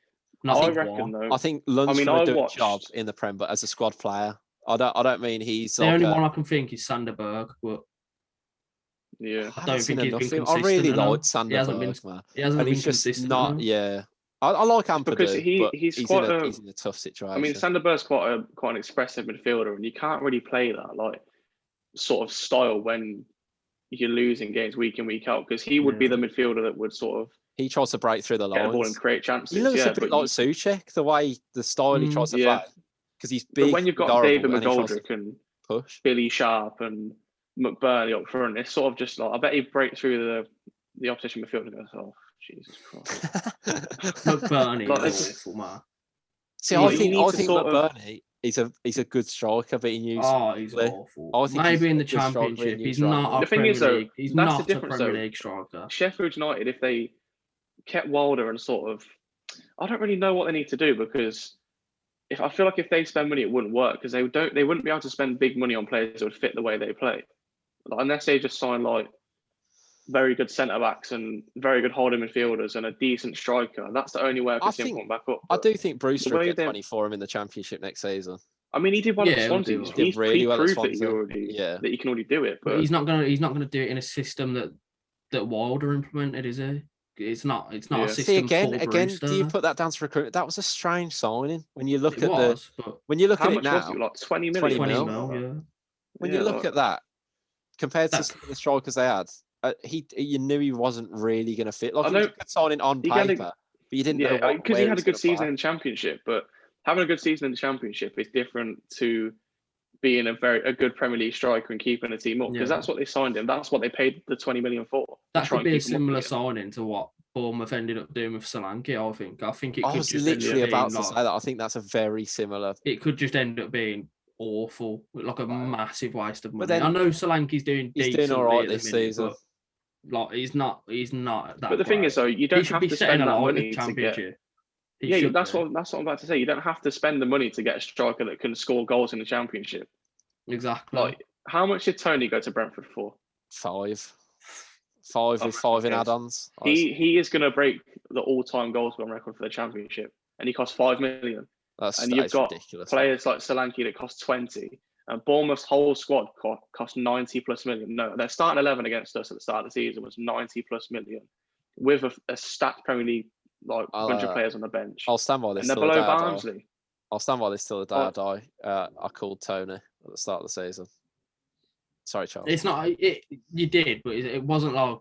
I think Lund's going to do a job in the Prem, but as a squad player, I don't mean he's the only one I can think is Sander Berg, but yeah, I don't think he's been consistent. I really liked Sander Berg, man. He hasn't been consistent. Not, yeah. I like Ampadu because he's in a tough situation. I mean, Sander Berg's quite an expressive midfielder, and you can't really play that like sort of style when you're losing games week in, week out, because he would be the midfielder that would sort of he tries to break through the lines, get the ball and create chances. He looks a bit like Souček, the style he tries to play, because he's big. But when you've got David McGoldrick and push Billy Sharp and McBurney up front, it's sort of just like I bet he breaks through the opposition midfield and goes, "Oh, Jesus Christ!" McBurney is awful, man. See, I think McBurney he's a good striker, but he's awful. Maybe in the Championship, he's not. The thing is, though, he's not a Premier League striker. Sheffield United, if they kept Wilder and sort of, I don't really know what they need to do, because I feel like if they spend money, it wouldn't work, because they wouldn't be able to spend big money on players that would fit the way they play, like, unless they just sign like very good centre backs and very good holding midfielders and a decent striker. That's the only way I can see him coming back up. I do think Brewster will get 20 for him in the Championship next season. I mean, he did well at Swansea. He's really well at Swansea. That he can already do it, but he's not gonna do it in a system that Wilder implemented, is he? It's not a system. See, again, do you put that down to recruitment? That was a strange signing when you look at it now. Like 20 million. 20 mil. When you look at that compared to some of the strikers they had. You knew he wasn't really going to fit. Like, he was a good signing on paper, but you didn't know because he had a good season in the Championship. But having a good season in the Championship is different to being a good Premier League striker and keeping a team up, because that's what they signed him. That's what they paid the 20 million for. That could be a similar signing to what Bournemouth ended up doing with Solanke. I think it could. I was literally about to say that. I think that's a very similar. It could just end up being awful, like a massive waste of money. But then, I know Solanke's doing all right this season. Like he's not that. But the thing is, though, you don't have to spend that money to get. That's what I'm about to say. You don't have to spend the money to get a striker that can score goals in the Championship. Exactly. Like, how much did Tony go to Brentford for? 5 with 5 in add-ons. He is going to break the all-time goal scoring record for the Championship, and he cost 5 million. And you've got ridiculous. Players like Solanke that cost 20. And Bournemouth's whole squad cost 90 plus million. No, their starting 11 against us at the start of the season was 90 plus million, with a stacked Premier League bunch of players on the bench. I'll stand by this. And they're below Barnsley. I'll stand by this till the day I die. I called Tony at the start of the season. Sorry, Charles. It's not. You did, but it wasn't like.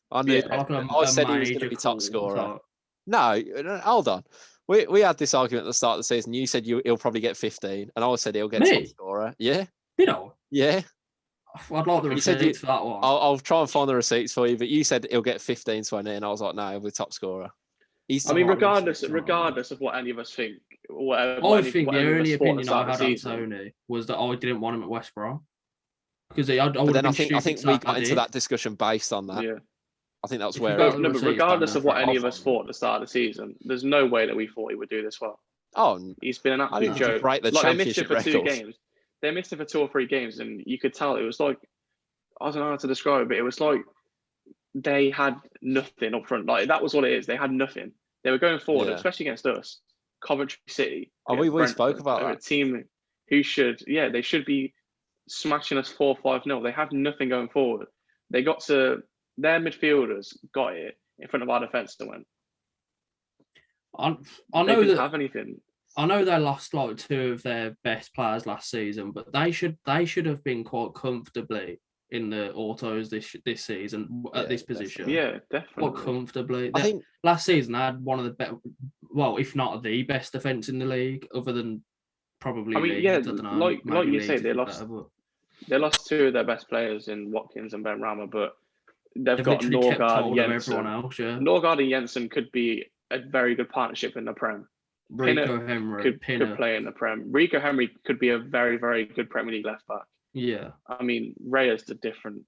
I knew. I said he was going to be top scorer. No, hold on. We had this argument at the start of the season. You said he'll probably get 15, and I said he'll get top scorer. Yeah. Did I? Yeah. I'd like the receipts for that one. I'll try and find the receipts for you, but you said he'll get 15, 20, and I was like, no, he'll be top scorer. Regardless of what any of us think, I think the only opinion I had on Tony was that I didn't want him at West Brom, because I think we got into that discussion based on that. Yeah. I think that's where. But regardless of what any of us thought at the start of the season, there's no way that we thought he would do this well. Oh, he's been an absolute joke. Right, they missed it for 2 games. They missed it for 2 or 3 games, and you could tell it was like, I don't know how to describe it, but it was like they had nothing up front. Like, that was what it is. They had nothing. They were going forward, especially against us, Coventry City. We spoke about that. A team who should be smashing us 4-5-0. They had nothing going forward. They got to. Their midfielders got it in front of our defence and went. I know they have anything. I know they lost like 2 of their best players last season, but they should have been quite comfortably in the autos this season at this position. Yeah, definitely. Quite comfortably. I think last season they had one of the best, well, if not the best defence in the league, other than probably. I mean, I don't know, like you say, they lost 2 of their best players in Watkins and Ben Rama, but they've got Norgard, everyone else. Yeah, Norgard and Jensen could be a very good partnership in the Prem. Rico Henry could play in the Prem. Rico Henry could be a very, very good Premier League left back. Yeah, I mean, Raya's a different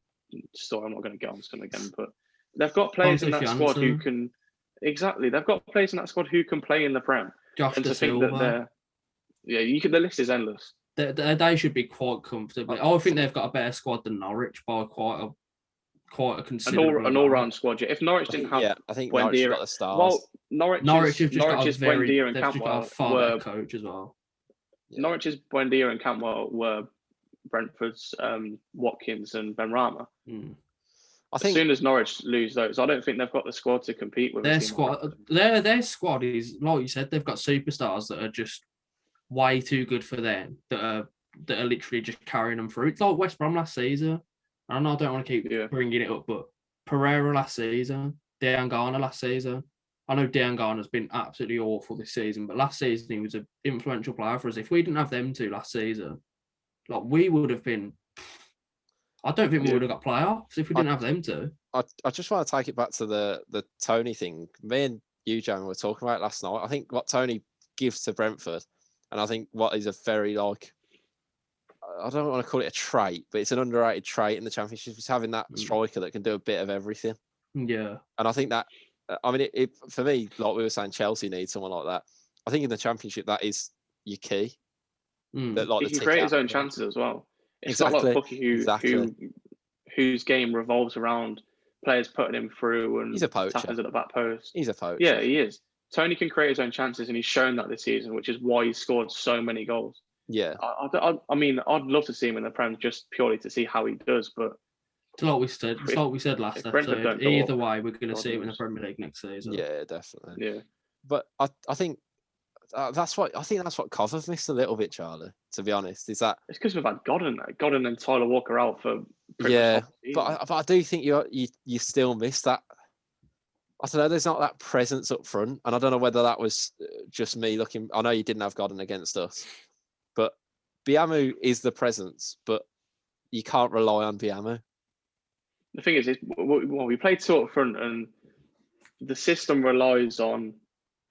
story. I'm not going to get on to them again, but they've got players in that squad who can. Exactly, they've got players in that squad who can play in the Prem. Josh and De to think Silva. that the list is endless. They should be quite comfortably. I think they've got a better squad than Norwich by quite a considerable an all-round squad. Yeah. If Norwich didn't have, I think Norwich got the stars. Well, Norwich's Buendia and Cantwell far were coach as well. Yeah. Norwich's Buendia and Cantwell were Brentford's Watkins and Benrahma. I think as soon as Norwich lose those, I don't think they've got the squad to compete with their squad. Their squad is, like you said, they've got superstars that are just way too good for them. That are literally just carrying them through. It's like West Brom last season. I know I don't want to keep bringing it up, but Pereira last season, Diangana last season. I know Diangana's been absolutely awful this season, but last season he was an influential player for us. If we didn't have them two last season, like we would have been. I don't think we would have got playoffs if we didn't have them two. I just want to take it back to the Tony thing. Me and you, Jamie, were talking about it last night. I think what Tony gives to Brentford, and I think what is a very I don't want to call it a trait, but it's an underrated trait in the Championship, is having that striker that can do a bit of everything. Yeah. And I think that, I mean, it for me, like we were saying, Chelsea needs someone like that. I think in the Championship, that is your key. That, like, he can create his own chances as well. It's not like Bucky whose game revolves around players putting him through and he's a poacher. tapping at the back post. He's a poacher. Yeah, he is. Tony can create his own chances, and he's shown that this season, which is why he's scored so many goals. Yeah. I mean, I'd love to see him in the Prem just purely to see how he does, but it's like we said last episode. Either way, we're going to see him in the Premier League next season. Yeah, definitely. Yeah. But I think that's what Cover's missed a little bit, Charlie. To be honest, is that it's because we've had Godden and Tyler Walker out for but I do think you still miss that. I don't know. There's not that presence up front, and I don't know whether that was just me looking. I know you didn't have Godden against us, but Biamu is the presence, but you can't rely on Biamu. The thing is we played two up front, and the system relies on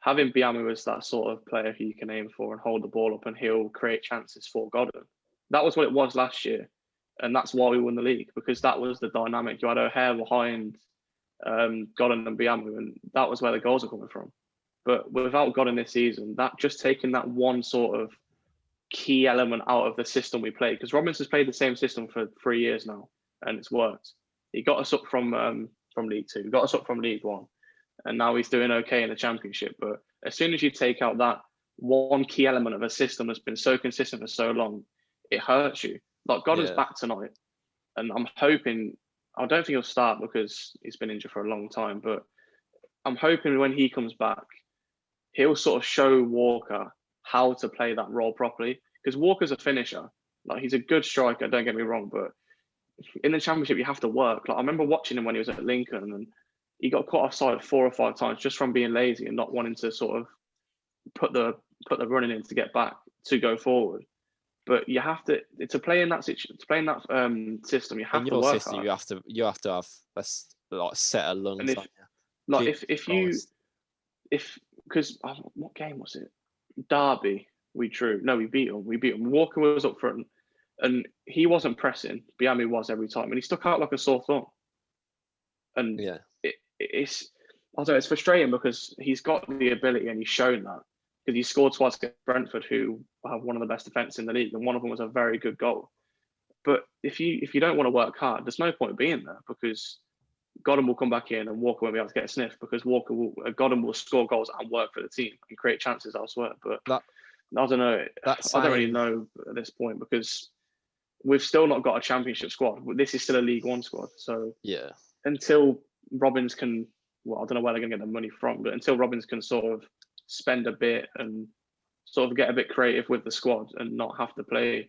having Biamu as that sort of player who you can aim for and hold the ball up, and he'll create chances for Godden. That was what it was last year, and that's why we won the league, because that was the dynamic. You had O'Hare behind Godden and Biamu, and that was where the goals are coming from. But without Godden this season, that just taking that one sort of key element out of the system we play, because Robinson's played the same system for 3 years now, and it's worked. He got us up from League Two, got us up from League One, and now he's doing okay in the Championship. But as soon as you take out that one key element of a system that's been so consistent for so long, it hurts you. Like Godden's back tonight, and I'm hoping. I don't think he'll start because he's been injured for a long time, but I'm hoping when he comes back, he'll sort of show Walker how to play that role properly. Because Walker's a finisher. Like, he's a good striker, don't get me wrong, but in the Championship, you have to work. Like, I remember watching him when he was at Lincoln, and he got caught offside 4 or 5 times just from being lazy and not wanting to sort of put the running in to get back to go forward. But you have to play in that situation, to play in that system. You have to work system, hard. You have to have a set of lungs. Because what game was it? Derby. We drew. No, we beat them. Walker was up front, and he wasn't pressing. Biamu was every time, and he stuck out like a sore thumb. And it's I don't know, it's frustrating because he's got the ability and he's shown that. Because he scored twice against Brentford, who have one of the best defences in the league, and one of them was a very good goal. But if you don't want to work hard, there's no point being there, because Godden will come back in and Walker won't be able to get a sniff, because Godden will score goals and work for the team and create chances elsewhere. But I don't know. I don't really know at this point, because we've still not got a Championship squad. This is still a League One squad. So until Robbins can, well, I don't know where they're going to get the money from, but until Robbins can sort of spend a bit and sort of get a bit creative with the squad and not have to play,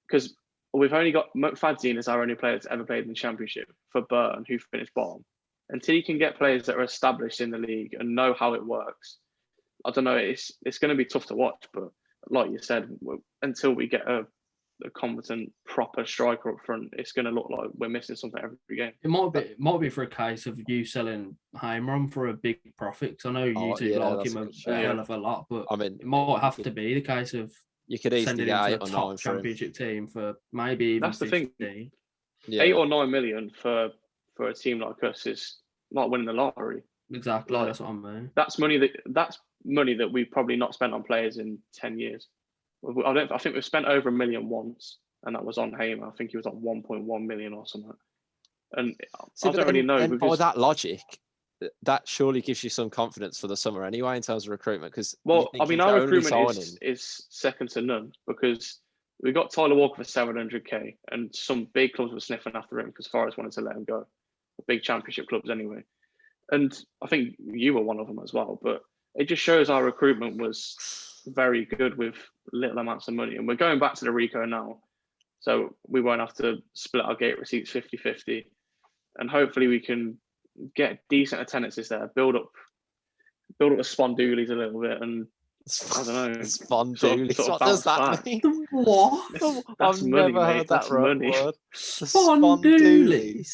because we've only got Fadzine as our only player that's ever played in the Championship for Burton, who finished bottom. Until you can get players that are established in the league and know how it works, I don't know, it's going to be tough to watch. But like you said, until we get a competent proper striker up front, it's going to look like we're missing something every game. It might be for a case of you selling Hamer on for a big profit. Because I know you two like him a hell of a lot, but I mean, it might have to be the case of you could easily get 8 or 9 top championship team for maybe even that's 50. The thing. 8 or 9 million for a team like us is like winning the lottery. Exactly, that's what I mean. That's money that we've probably not spent on players in 10 years. I think we've spent over $1 million once, and that was on Hamer. I think he was on 1.1 million or something. And I don't really know. By that logic, that surely gives you some confidence for the summer anyway in terms of recruitment. Because our recruitment is second to none, because we got Tyler Walker for 700k, and some big clubs were sniffing after him because Forest wanted to let him go. Big championship clubs anyway. And I think you were one of them as well. But it just shows our recruitment was very good with little amounts of money. And we're going back to the Rico now. So we won't have to split our gate receipts 50-50. And hopefully we can get decent attendances there, build up the Spondoolies a little bit, and I don't know. Spondoolies. What does that mean? What? I've never heard that word. Spondoolies.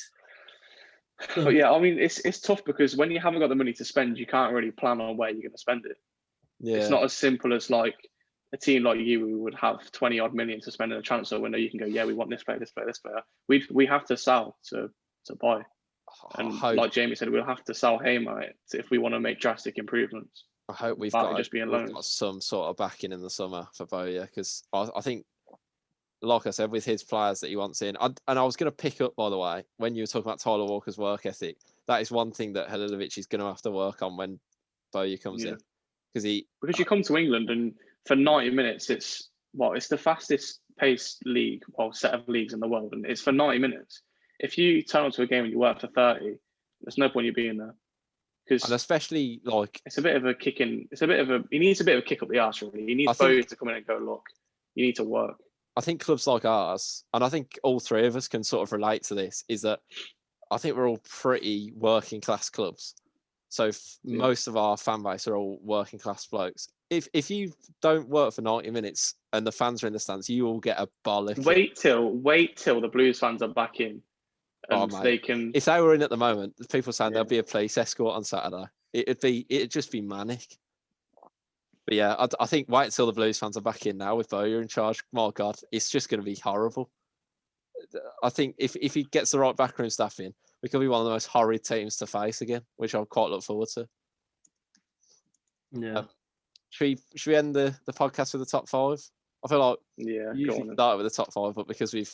But yeah, I mean, it's tough because when you haven't got the money to spend, you can't really plan on where you're going to spend it. Yeah. It's not as simple as like a team like you who would have 20 odd million to spend in a transfer window. You can go, yeah, we want this player, this player, this player. We have to sell to buy. And like Jamie said, we'll have to sell Hamer if we want to make drastic improvements. I hope we've got some sort of backing in the summer for Bowyer, because I think, like I said, with his players that he wants in, and I was going to pick up, by the way, when you were talking about Tyler Walker's work ethic, that is one thing that Halilovic is going to have to work on when Bowyer comes in. Because you come to England and for 90 minutes, it's the fastest paced league, set of leagues in the world, and it's for 90 minutes. If you turn up to a game and you work for 30, there's no point in you being there. And especially it's a bit of a kick in. He needs a bit of a kick up the arse, really. He needs Bowyer to come in and go, look, you need to work. I think clubs like ours, and I think all three of us can sort of relate to this, is that I think we're all pretty working class clubs. So most of our fan base are all working class blokes. If you don't work for 90 minutes and the fans are in the stands, you will get a bollock. Wait till the Blues fans are back in. And they can. If they were in at the moment, people saying there'll be a police escort on Saturday. It'd just be manic. But yeah, I think wait until the Blues fans are back in now with Bowyer in charge. My God, it's just going to be horrible. I think if he gets the right backroom staff in, we could be one of the most horrid teams to face again, which I'll quite look forward to. Yeah. Should we end the podcast with the top 5? I feel like usually start with the top 5, but because we've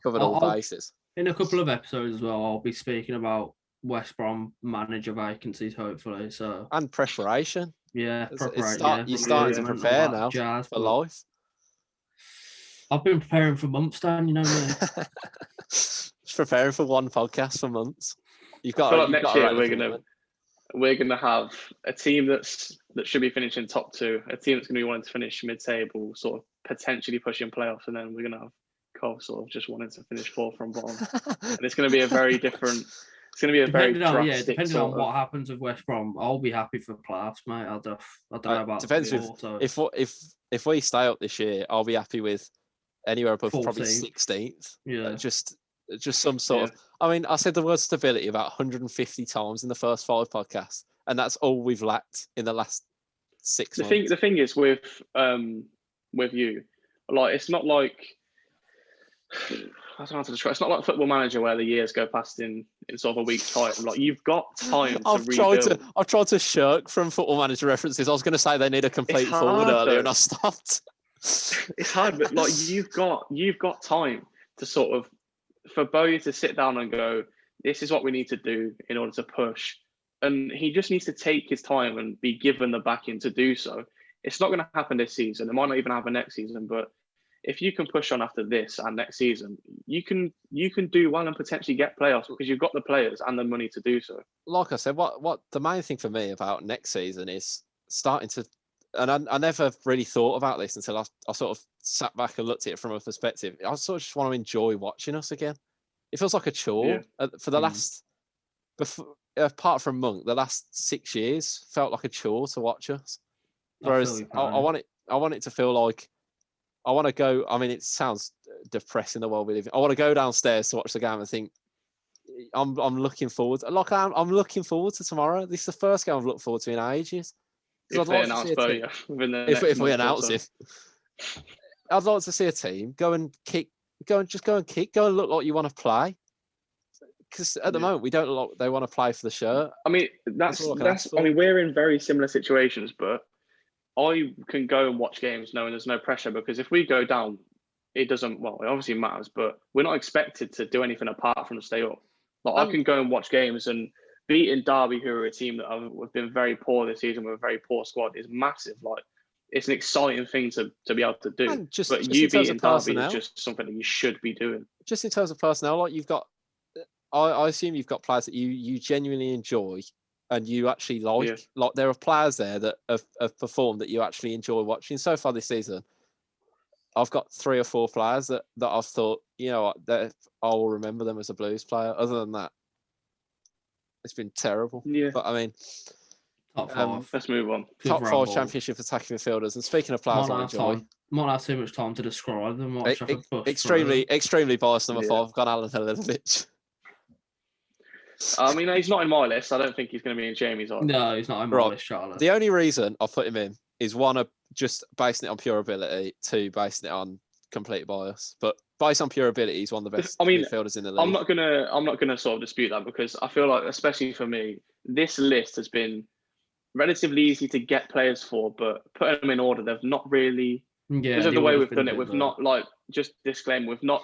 covered all bases. In a couple of episodes as well, I'll be speaking about West Brom manager vacancies, hopefully. So and preparation. Yeah, you're starting to prepare now for life. I've been preparing for months, Dan. You know me. Just preparing for one podcast for months. You've got. I feel like next year we're gonna have a team that should be finishing top 2, a team that's gonna be wanting to finish mid-table, sort of potentially pushing playoffs, and then we're gonna have Cole sort of just wanting to finish 4th from bottom, and it's gonna be a very different. It's going to be a very drastic. Depending on what happens with West Brom, I'll be happy for playoffs, mate. I don't know about. Depends if we stay up this year, I'll be happy with anywhere above 14th. Probably 16th. Yeah, just some sort of. I mean, I said the word stability about 150 times in the first 5 podcasts, and that's all we've lacked in the last 6 months. The thing is with you, like it's not like. I don't know how to describe. It's not like Football Manager where the years go past in sort of a week's time. Like you've got time to rebuild. I've tried to shirk from Football Manager references. I was going to say they need a complete forward earlier, and I stopped. It's hard, but like you've got time to sort of for Bowyer to sit down and go, this is what we need to do in order to push, and he just needs to take his time and be given the backing to do so. It's not going to happen this season. It might not even happen next season, but if you can push on after this and next season, you can do well and potentially get playoffs because you've got the players and the money to do so. Like I said, what the main thing for me about next season is starting to, and I never really thought about this until I sort of sat back and looked at it from a perspective. I sort of just want to enjoy watching us again. It feels like a chore for the last, apart from Monk, the last 6 years felt like a chore to watch us. Whereas I want it to feel like. I want to go. I mean, it sounds depressing the world we live in. I want to go downstairs to watch the game and think, I'm looking forward. I'm looking forward to tomorrow. This is the first game I've looked forward to in ages. If they announce Bowyer within the next if we month announce it, I'd like to see a team go and kick, go and look like you want to play. Because at the moment we don't look like they want to play for the shirt. I mean, that's. I mean, we're in very similar situations, but I can go and watch games knowing there's no pressure, because if we go down, it doesn't. Well, it obviously matters, but we're not expected to do anything apart from stay up. Like I can go and watch games, and beating Derby, who are a team that have been very poor this season with a very poor squad, is massive. Like it's an exciting thing to be able to do. But you beating Derby is just something that you should be doing. Just in terms of personnel, like you've got, I assume you've got players that you genuinely enjoy and you actually like. Yeah. Like there are players there that have performed that you actually enjoy watching. So far this season, I've got 3 or 4 players that I've thought, you know what, that I'll remember them as a Blues player. Other than that, it's been terrible. Yeah. But I mean, top 5. Let's move on. Top 5 championship attacking midfielders. And speaking of players I enjoy, might have too much time to describe them. Extremely biased number 5. I've got Alan Halilovic. I mean, he's not in my list. I don't think he's going to be in Jamie's. No, he's not in my list, Charlotte. The only reason I put him in is 1, just basing it on pure ability, 2, basing it on complete bias. But based on pure ability, he's one of the best midfielders in the league. I'm not gonna sort of dispute that, because I feel like, especially for me, this list has been relatively easy to get players for, but putting them in order, they've not really. Yeah, because of the way we've done it, we've not, like, just disclaimer, we've not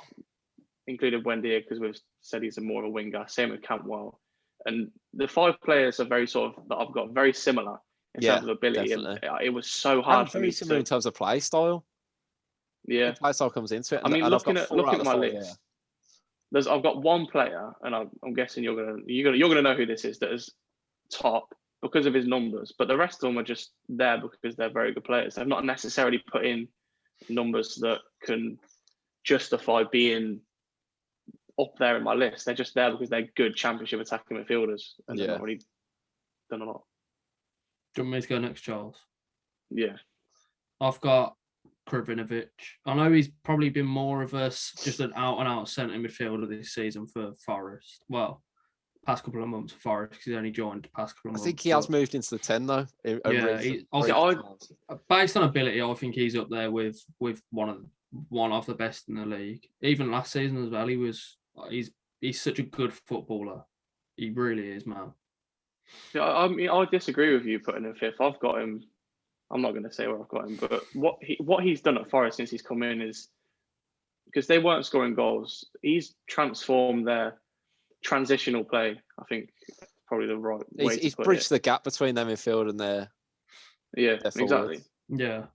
included Wendy because we've said he's more of a winger. Same with Cantwell, and the 5 players are very sort of that I've got very similar in terms of ability. And it was so hard for me. Similar in terms of play style. Yeah, play style comes into it. I mean, looking at my list, I've got 1 player, and I'm guessing you're gonna know who this is, that is top because of his numbers, but the rest of them are just there because they're very good players. They've not necessarily put in numbers that can justify being up there in my list. They're just there because they're good championship attacking midfielders, and they've not really done a lot. Do you want me to go next, Charles? Yeah, I've got Kravinovic. I know he's probably been more of just an out-and-out centre midfielder this season for Forest. Well, past couple of months for Forest, because he's only joined the past couple of months. I think he has moved into the 10 though. Based on ability, I think he's up there with one of the best in the league. Even last season as well, he's such a good footballer. He really is, man. Yeah, I mean, I disagree with you putting him 5th. I've got him. I'm not going to say where I've got him, but what he's done at Forest since he's come in is, because they weren't scoring goals, he's transformed their transitional play. I think probably the right way. He's bridged the gap between their midfield and their exactly. Yeah.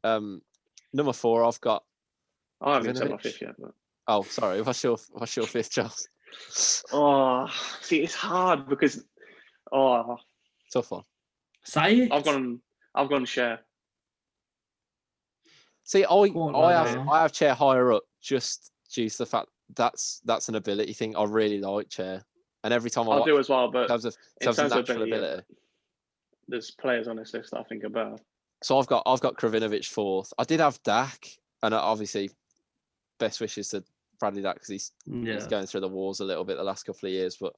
Number 4, I've got. I haven't said my 5th yet. But... Oh, sorry. What's your 5th, Charles? Oh, see, it's hard because tough one. Say it. I've gone Share. See, I have Chair higher up just due to the fact that's an ability thing. I really like Chair, and every time I do as well. But in terms of natural ability, there's players on this list that I think about. So I've got Kravinovic 4th. I did have Dak, and obviously, best wishes to Bradley Dak because he's going through the wars a little bit the last couple of years. But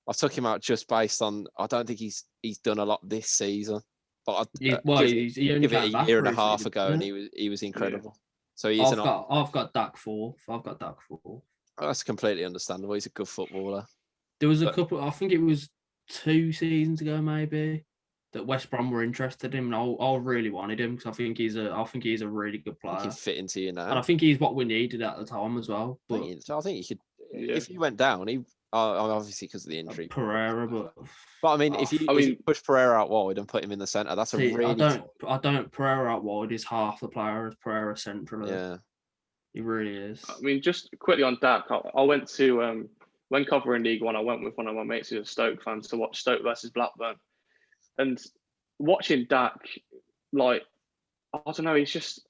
I took him out just based on I don't think he's done a lot this season. But he only give it a year and a half ago, and he was incredible. Yeah. So I've got Dak 4th. That's completely understandable. He's a good footballer. There was a couple. I think it was 2 seasons ago, maybe, that West Brom were interested in him, and I really wanted him because I think he's a really good player. He can fit into you now, and I think he's what we needed at the time as well. But I think he could. If he went down, he obviously because of the injury. Pereira, but I mean, if you push Pereira out wide and put him in the centre, that's I don't. Pereira out wide is half the player as Pereira central. Yeah, he really is. I mean, just quickly on Dak, I went to when covering League One. I went with one of my mates who's a Stoke fan to watch Stoke versus Blackburn. And watching Dak, like, I don't know, he's just,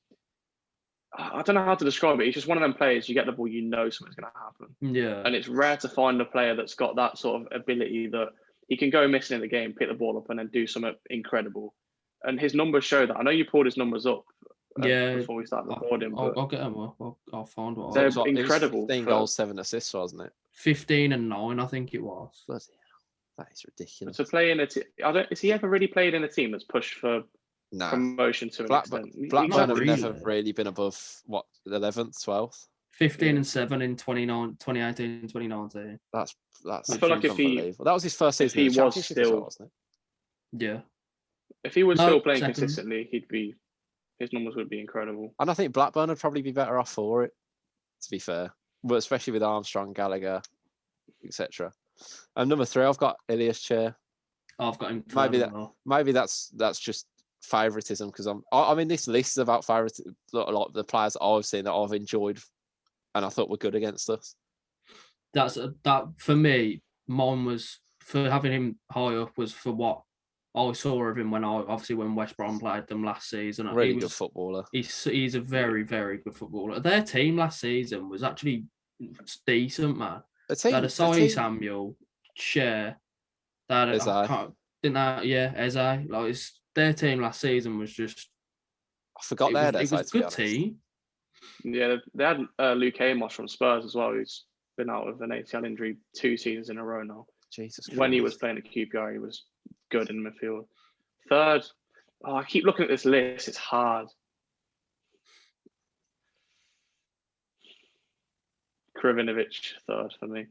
I don't know how to describe it. He's just one of them players, you get the ball, you know something's going to happen. Yeah. And it's rare to find a player that's got that sort of ability that he can go missing in the game, pick the ball up and then do something incredible. And his numbers show that. I know you pulled his numbers up before we start recording. I'll get them up. I'll find what. They're It was incredible. 15 goals, 7 assists, wasn't it? 15 and 9, I think it was. Bloody hell. That is ridiculous. To play in has he ever really played in a team that's pushed for promotion to an extent? Blackburn have never really been above, what, 11th, 12th? 15 and 7 in 2018, 2019. That's I feel like unbelievable. That was his first season. He was still, wasn't it? Yeah. If he was still playing consistently, his numbers would be incredible. And I think Blackburn would probably be better off for it, to be fair. But especially with Armstrong, Gallagher, etc. And number 3, I've got Ilias Chair. I've got him. Maybe that's just favoritism because I mean this list is about favoritism. A lot of the players that I've seen that I've enjoyed and I thought were good against us. That for me, mine was for having him high up was for what I saw of him when West Brom played them last season. Really good footballer. He's a very, very good footballer. Their team last season was actually decent, man. They had Asai Samuel, Cher, Eze. Eze. Like their team last season was just. I forgot they had Eze. It was a good team. Yeah, they had Luke Amos from Spurs as well, who's been out of an ACL injury 2 seasons in a row now. Jesus Christ. When he was playing at QPR, he was good in the midfield. 3rd, I keep looking at this list. It's hard. Krivinovic 3rd for me.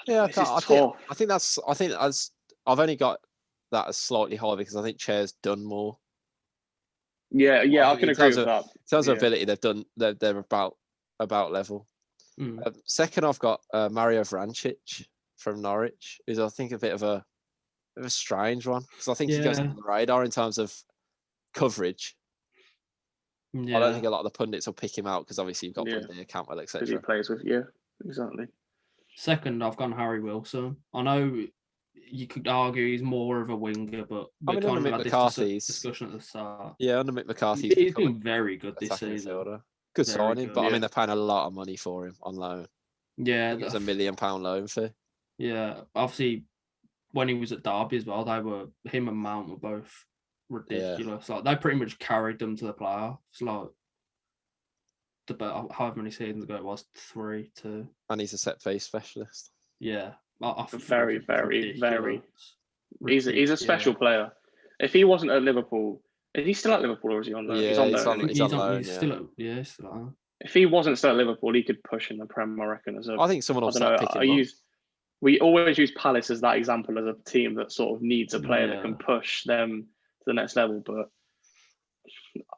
Yeah, I think I've only got that as slightly high because I think Chair's done more. Yeah, I can agree with that. In terms of ability, they're about level. Second, I've got Mario Vrancic from Norwich, who's I think a bit of a strange one because I think he goes under the radar in terms of coverage. Yeah. I don't think a lot of the pundits will pick him out because obviously you've got Bundy, Cantwell, etc. Because he plays with, exactly. Second, I've gone Harry Wilson. I know you could argue he's more of a winger, but I mean, under Mick McCarthy's discussion at the start. Yeah, under Mick McCarthy, he's been very good this season. Midfielder. Good signing, but I mean they're paying a lot of money for him on loan. Yeah, it was £1 million loan fee. Yeah, obviously when he was at Derby as well, him and Mount were both ridiculous. Like they pretty much carried them to the playoffs. Like however many seasons ago it was, 3-2. And he's a set piece specialist. Yeah, very, very, very. He's a special player. If he wasn't at Liverpool, is he still at Liverpool or is he on loan? Yeah, he's on loan. He's on loan. He's still at loan. If he wasn't still at Liverpool, he could push in the Prem, I reckon. I think someone will start picking him up. We always use Palace as that example as a team that sort of needs a player that can push them to the next level. But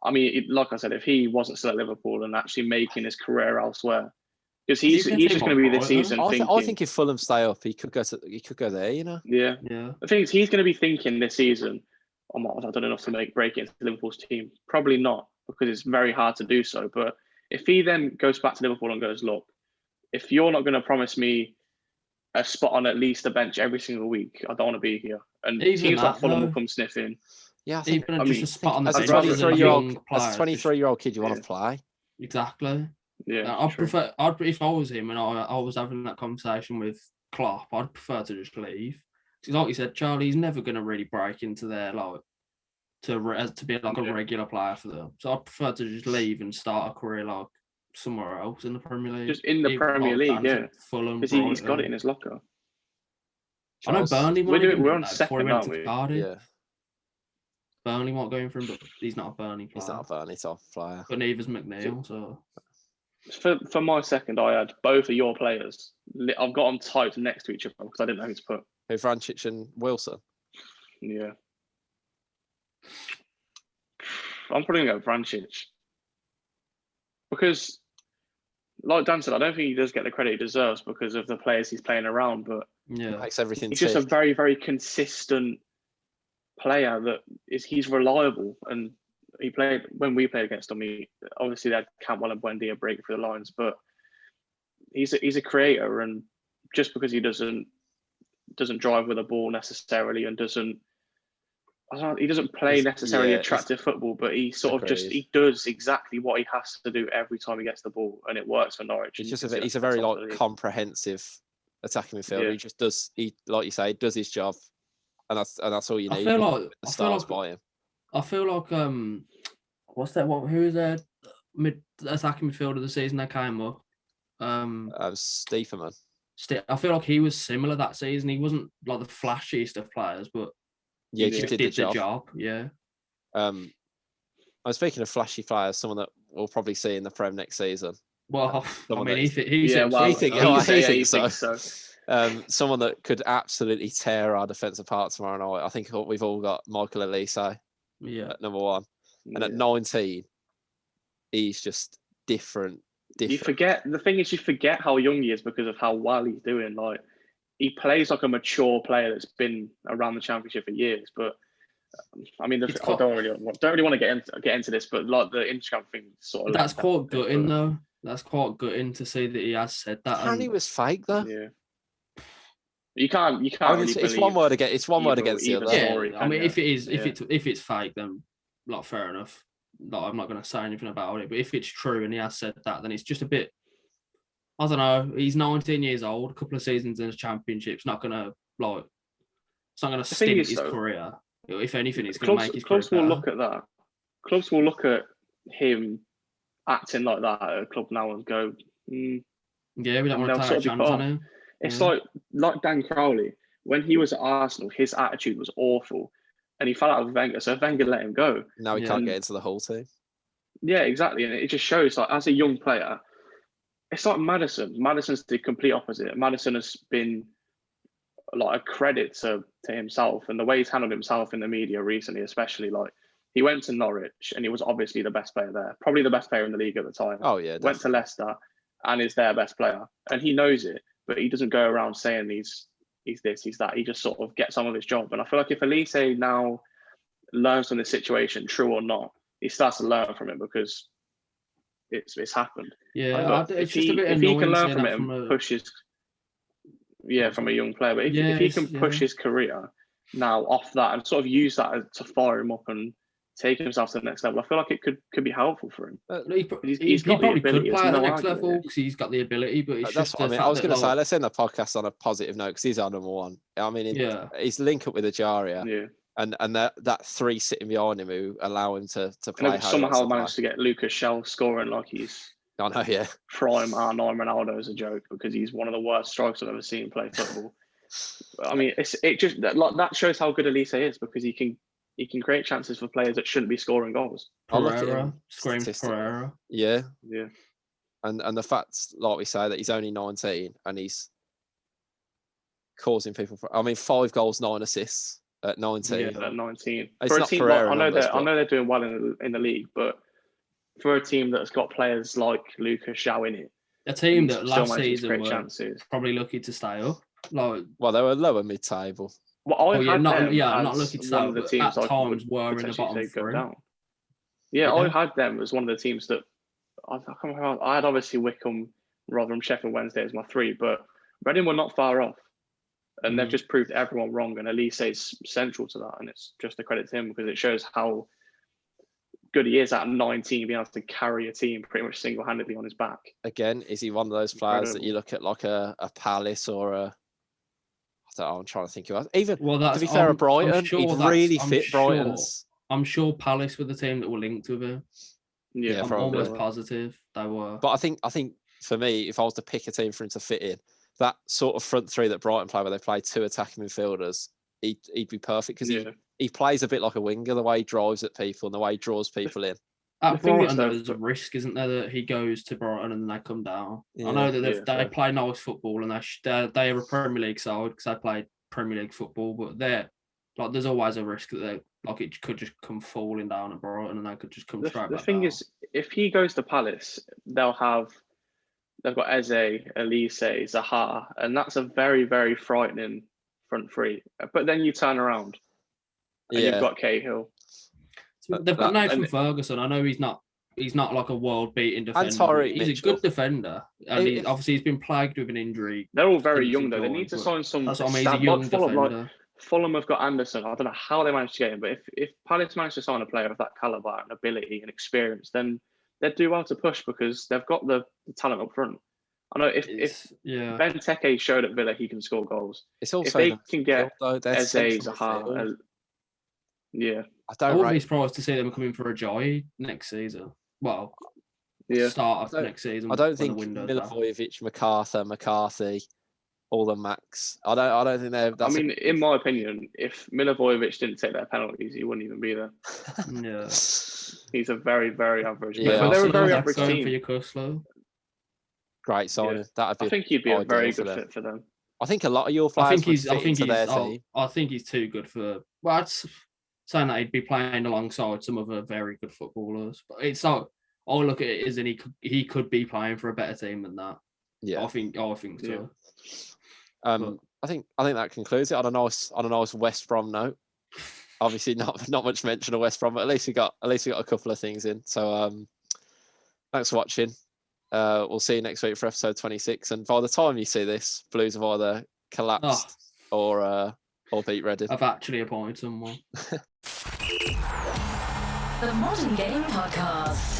I mean, like I said, if he wasn't still at Liverpool and actually making his career elsewhere, because he's just going to be this season. I think if Fulham stay up, he could go there. You know. Yeah. The thing is, he's going to be thinking this season, I've done enough to break into Liverpool's team. Probably not, because it's very hard to do so. But if he then goes back to Liverpool and goes, look, if you're not going to promise me a spot on at least the bench every single week, I don't want to be here. And teams like Fulham will come sniffing. Yeah, a spot on the bench. As a 23-year-old kid, you want to play. Exactly. Yeah, I'd prefer. If I was him and I was having that conversation with Klopp, I'd prefer to just leave. Because, like you said, Charlie's never going to really break into there, like to be like a regular player for them. So I'd prefer to just leave and start a career like somewhere else in the Premier League. Just in the Premier League, yeah. Fulham, because he's got it in his locker. I know Burnley. We're on second, aren't we? Yeah. Burnley won't go in for him, but he's not a Burnley player. He's not a Burnley top player. But neither's McNeil, so. For my second, I had both of your players. I've got them typed next to each other because I didn't know who to put. Who, Vrancic and Wilson? Yeah. I'm probably going to go Vrancic. Because, like Dan said, I don't think he does get the credit he deserves because of the players he's playing around, but he makes everything he's just a very, very consistent player he's reliable, and he played when we played against him. Obviously they had Cantwell and Buendia break through the lines, but he's a creator, and just because he doesn't drive with a ball necessarily and he doesn't play necessarily attractive football, but he he does exactly what he has to do every time he gets the ball, and it works for Norwich. He's a very comprehensive attacking midfielder. He just does, like you say, does his job, and that's all you need. I feel like what's that? Who was their attacking midfielder of the season that came up? Stieferman. I feel like he was similar that season. He wasn't like the flashiest of players, but he just did the job. Yeah. I'm speaking of flashy players, someone that we'll probably see in the Prem next season. Well, I mean, he thinks so. Someone that could absolutely tear our defence apart tomorrow night. I think we've all got Michael Elise at number 1. And at 19, he's just different. You forget, the thing is, you forget how young he is because of how well he's doing. Like, he plays like a mature player that's been around the Championship for years. But I mean, I don't really want to get into this, but like the Instagram thing sort of. That's quite gutting, though. That's quite gutting to see that he has said that. And he was fake, though. Yeah. You can't. It's one word against. It's one word against the other. Yeah, I mean, if it's fake, then like fair enough. Like, I'm not going to say anything about it. But if it's true and he has said that, then it's just a bit. I don't know. He's 19 years old. A couple of seasons in the Championship. It's not going to stint his career. If anything, it's going to make his career better. Clubs will look at that. Clubs will look at him acting like that at a club now and go, yeah, we don't want to take a chance on him. It's like Dan Crowley. When he was at Arsenal, his attitude was awful. And he fell out with Wenger, so Wenger let him go. Now he can't get into the whole team. Yeah, exactly. And it just shows, like, as a young player, it's like Maddison. Maddison's the complete opposite. Maddison has been like a credit to himself, and the way he's handled himself in the media recently, especially, like, he went to Norwich and he was obviously the best player there, probably the best player in the league at the time. Oh yeah, definitely. Went to Leicester and is their best player, and he knows it, but he doesn't go around saying he's this, he's that. He just sort of gets on with his job. And I feel like if Elise now learns from this situation, true or not, he starts to learn from it because it's happened. Yeah, it's just a bit annoying. If he can learn from it and push his, from a young player, but if he can push his career now off that and sort of use that to fire him up and take himself to the next level, I feel like it could be helpful for him. He probably could play at the next level because he's got the ability, but it's that's just what I mean. I was going to say, let's end the podcast on a positive note because he's our number 1. I mean, he's linked up with Ajaria, and that 3 sitting behind him who allow him to play. And somehow managed to get Lucas Shell scoring like he's prime R9 Ronaldo as a joke, because he's one of the worst strikers I've ever seen play football. I mean, it just that shows how good Elise is, because he can create chances for players that shouldn't be scoring goals. Pereira. Yeah. And the fact, like we say, that he's only 19 and he's causing people. 5 goals, 9 assists at 19. Yeah, at 19. It's for not a team, Pereira I know numbers, they're doing well in the league, but for a team that's got players like Lucas Xiao in it, a team that last season were chances. Probably lucky to stay up. Well, they were lower mid-table. Well, not lucky to stay up, but at times were in the bottom 3. Yeah, I had them as one of the teams that I had obviously Wickham, Rotherham, Sheffield Wednesday as my 3, but Reading were not far off. And they've just proved everyone wrong. And Elise is central to that. And it's just a credit to him because it shows how good he is at 19, being able to carry a team pretty much single-handedly on his back. Again, is he one of those players that you look at like a Palace or a... I'm trying to think of even. Well, to be fair, Brighton, he'd really fit Brighton's. I'm sure Palace were the team that were linked with him. Yeah, I'm almost positive they were. But I think for me, if I was to pick a team for him to fit in, that sort of front 3 that Brighton play, where they play 2 attacking midfielders, he'd be perfect because he plays a bit like a winger, the way he drives at people and the way he draws people in. At Brighton, there's a risk, isn't there, that he goes to Brighton and then they come down. I know that they play nice football and they are a Premier League side because they play Premier League football, but there's always a risk that it could just come falling down at Brighton and they could just come straight back. The thing is, if he goes to Palace, they've got Eze, Elise, Zaha, and that's a very, very frightening front 3. But then you turn around and you've got Cahill. They've got Nathan Ferguson. I know he's not like a world-beating defender. He's a good defender. And obviously he's been plagued with an injury. They're all very young, though. They need to sign some... That's what I mean, he's a young defender. Fulham have got Anderson. I don't know how they managed to get him, but if Palace managed to sign a player of that calibre and ability and experience, then they'd do well to push because they've got the talent up front. I know if Benteke showed at Villa he can score goals. It's also if they can get Eze, Zaha, Yeah. I wouldn't be surprised to see them coming for a joy next season. Well, start of next season. I don't think Milivojevic, McCarthy, all the Max. I don't think they're. I mean, in my opinion, if Milivojevic didn't take their penalties, he wouldn't even be there. Yeah. He's a very, very average. Yeah, but they're a very average team. For your Kuslo. Great signing. That'd be. I think he'd be a very good fit for them. I think a lot of your players would fit into their team. I think he's too good for. Well, it's saying that he'd be playing alongside some other very good footballers, but it's not. I look at it as he could be playing for a better team than that. Yeah, I think so. Yeah. I think that concludes it on a nice West Brom note. Obviously, not much mention of West Brom, but at least we got a couple of things in. So, thanks for watching. We'll see you next week for episode 26. And by the time you see this, Blues have either collapsed or beat Reading. I've actually appointed someone. The Modern Game Podcast.